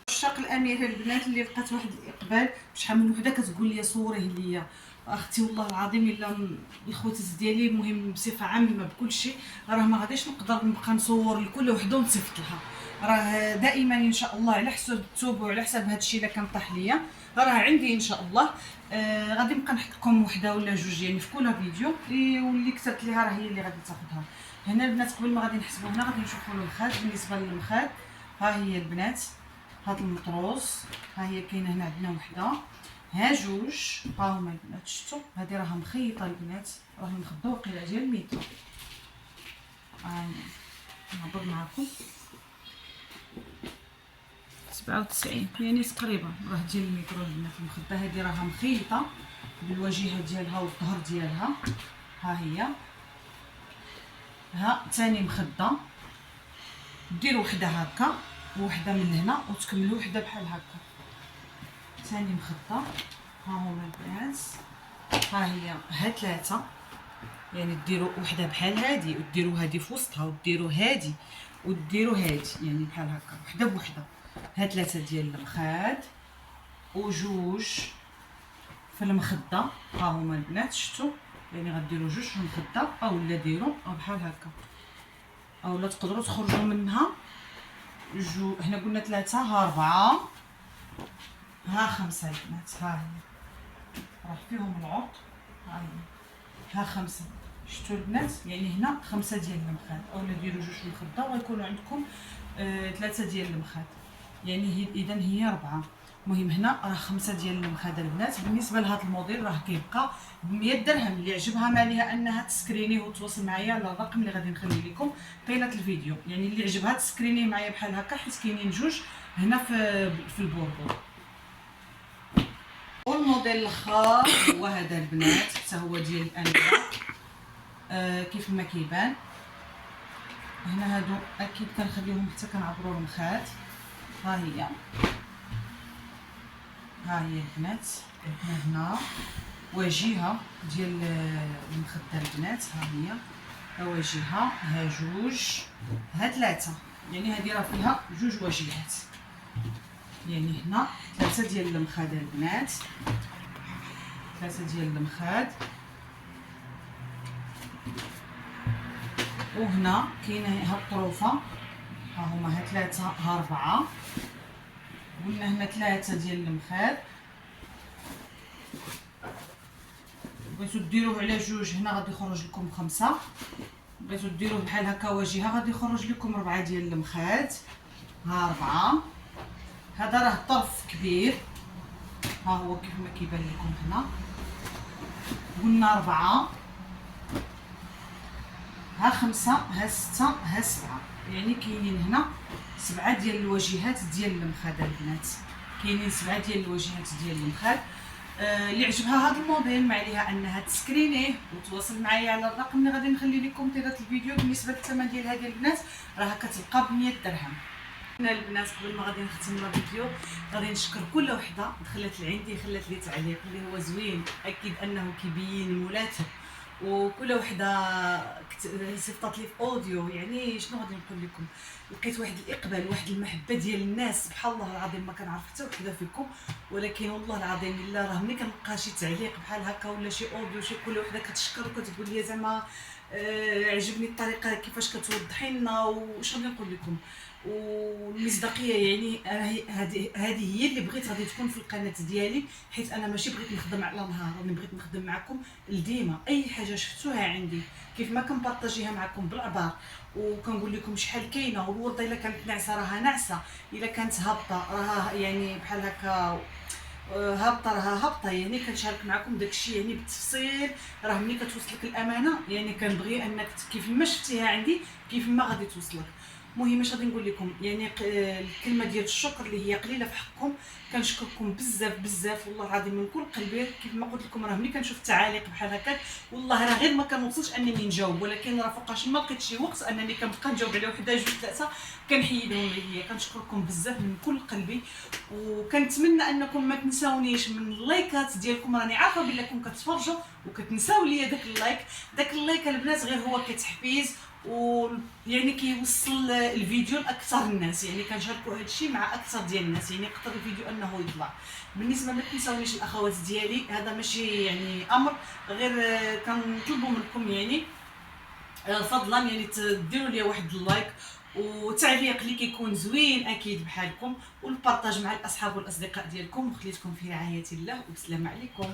عشاق الاميره البنات اللي لقات واحد الاقبال شحال من وحده كتقول لي صوريه ليا اختي، والله العظيم الا الخواتات ديالي المهم بصفه عامه بكل شيء راه ما غاديش نقدر نبقى نصور لكل وحده ونصيفط لها. راه دائما ان شاء الله على حسب التوب وعلى حسب هذا الشيء اللي كان طاح ليا راه عندي ان شاء الله. غادي نبقى نحط لكم وحده ولا جوج يعني في كل فيديو، واللي كتبت ليها راه هي اللي غادي تاخذها. هنا البنات قبل ما غادي نحسبوا هنا غادي نشوفوا المخاد. بالنسبه للمخاد ها هي البنات هاد المطروز، ها هي كاينه هنا عندنا وحده ها جوج، ها هما البنات شفتوا. هذه راها مخيطه البنات، راه مخده وقيله ديال المتر. نهضر معكم 97 يعني تقريبا راه ديال المتر البنات المخده. هذه راها مخيطه بالواجهه ديالها والظهر ديالها. ها هي ها ثاني مخده، ديروا وحده هكا وحده من هنا وتكملوا وحده بحال هكا. ثاني مخده ها هما البنات، ها هي ها 3 يعني ديروا وحده بحال هادي وديروا هادي في وسطها وديروا هادي وديروا هادي يعني بحال هكا وحده بوحده. ها 3 ديال المخاد وجوج في المخده، ها هما البنات شفتوا يعني غديروا جوج في المخده اولا ديروا بحال هكا اولا تقدروا تخرجوا منها هنا قلنا 3 ها 4 ها 5 البنات، ها هي راه فيهم العرض، ها هي ها 5 شفتوا البنات يعني هنا 5 ديال المخاد اولا ديروا جوج في المخده ويكونوا عندكم 3 ديال المخاد يعني اذا هي 4. المهم هنا راه 5 ديال المخاد البنات. بالنسبه لهذا الموديل راه كيبقى ب 100 درهم. اللي عجبها ما عليها انها تسكرينيه وتواصل معايا على الرقم اللي غادي نخلي لكم طيله الفيديو. يعني اللي عجبها تسكرينيه معايا بحال هكا حيت كاينين جوج هنا في البوردو. والموديل الاخر هو هذا البنات حتى هو ديال الانبه كيف ما كيبان هنا. هادو اكيد كنخليهم حتى كنعبروا المخاد. ها هي البنات هنا واجهه ديال المخده البنات، ها هي واجهه ها جوج ها 3 يعني هذه راه فيها جوج واجهات يعني هنا 3 ديال المخاد البنات، 3 ديال المخاد. وهنا كاينه ها الطروفه ها هما ها 3 ها 4 قلنا هنا 3 ديال المخاد. بغيتو ديروه على جوج هنا غادي يخرج لكم 5، بغيتو ديروه بحال هكا واجهه غادي يخرج لكم 4 ديال المخاد. ها 4 هذا راه طرف كبير، ها هو كيف ما كيبان لكم هنا قلنا 4 ها 5 ها 6 ها 7 يعني كاينين هنا 7 ديال الواجهات ديال المخاد البنات، كاينين 7 ديال الواجهات ديال المخاد. اللي عجبها هذا الموديل ما عليها انها تسكرينيه وتواصل معايا على الرقم اللي غادي نخلي لكم طيله الفيديو. بالنسبه للثمن ديال هذه البنات راه كتبقى ب 100 درهم. هنا البنات قبل ما غادي نختم الفيديو غادي نشكر كل وحده دخلت لعندي خلات لي تعليق اللي هو زوين، اكيد انه كيبين مولاته، وكل وحده صيفطات لي في اوديو. يعني شنو غادي نقول لكم، لقيت واحد الاقبال واحد المحبه ديال الناس سبحان الله العظيم ما كنعرف حتى وحده فيكم، ولكن والله العظيم الا راه ملي كنلقى شي تعليق بحال هكا ولا شي اوديو شي كل وحده كتشكر وكتقول لي زعما عجبني الطريقه كيفاش كتوضحي لنا وش غادي نقول لكم. والمصداقيه يعني هذه هي اللي بغيت غادي تكون في القناه ديالي، حيت انا ماشي بغيت نخدم على نهار، راني بغيت نخدم معكم لديما. اي حاجه شفتوها عندي كيف ما كنبارطاجيها معكم بالعبار وكنقول لكم شحال كاينه، والورده الا كانت ناعسه راها ناعسه، الا كانت هابطه راها يعني بحال هكا هابطه راها هابطه، يعني كنشارك معكم داكشي يعني بالتفصيل. راه ملي كتوصلك الامانه يعني كنبغي انك كيف ما شفتيها عندي كيف ما غادي توصلك. المهم اش غادي نقول لكم يعني الكلمه ديال الشكر اللي هي قليله في حقكم، كنشكركم بزاف بزاف والله العظيم من كل قلبي. كيف ما قلت لكم راه ملي كنشوف التعاليق بحال هكا والله راه غير ما كنوصلش انني نجاوب، ولكن راه فوقاش ما لقيت شي وقت انني كنبقى نجاوب على وحده جوج ثلاثه كنحيدهم ليا. كنشكركم بزاف من كل قلبي، وكنتمنى انكم ما تنساونيش من اللايكات ديالكم. راني عارفه بليكم كتفرجوا وكتنساو ليا داك اللايك البنات، غير هو كتحفيز ويعني كيوصل الفيديو لاكثر الناس، يعني كنشاركوا هذا الشيء مع اكثر ديال الناس، يعني يقدر الفيديو انه يطلع. بالنسبه ما تنساونيش الاخوات ديالي، هذا ماشي يعني امر غير كنطلبوا منكم يعني فضلا يعني تديروا لي واحد اللايك وتعليق اللي كيكون زوين اكيد بحالكم، والبارطاج مع الاصحاب والاصدقاء ديالكم. وخليتكم في رعايه الله وبسلام عليكم.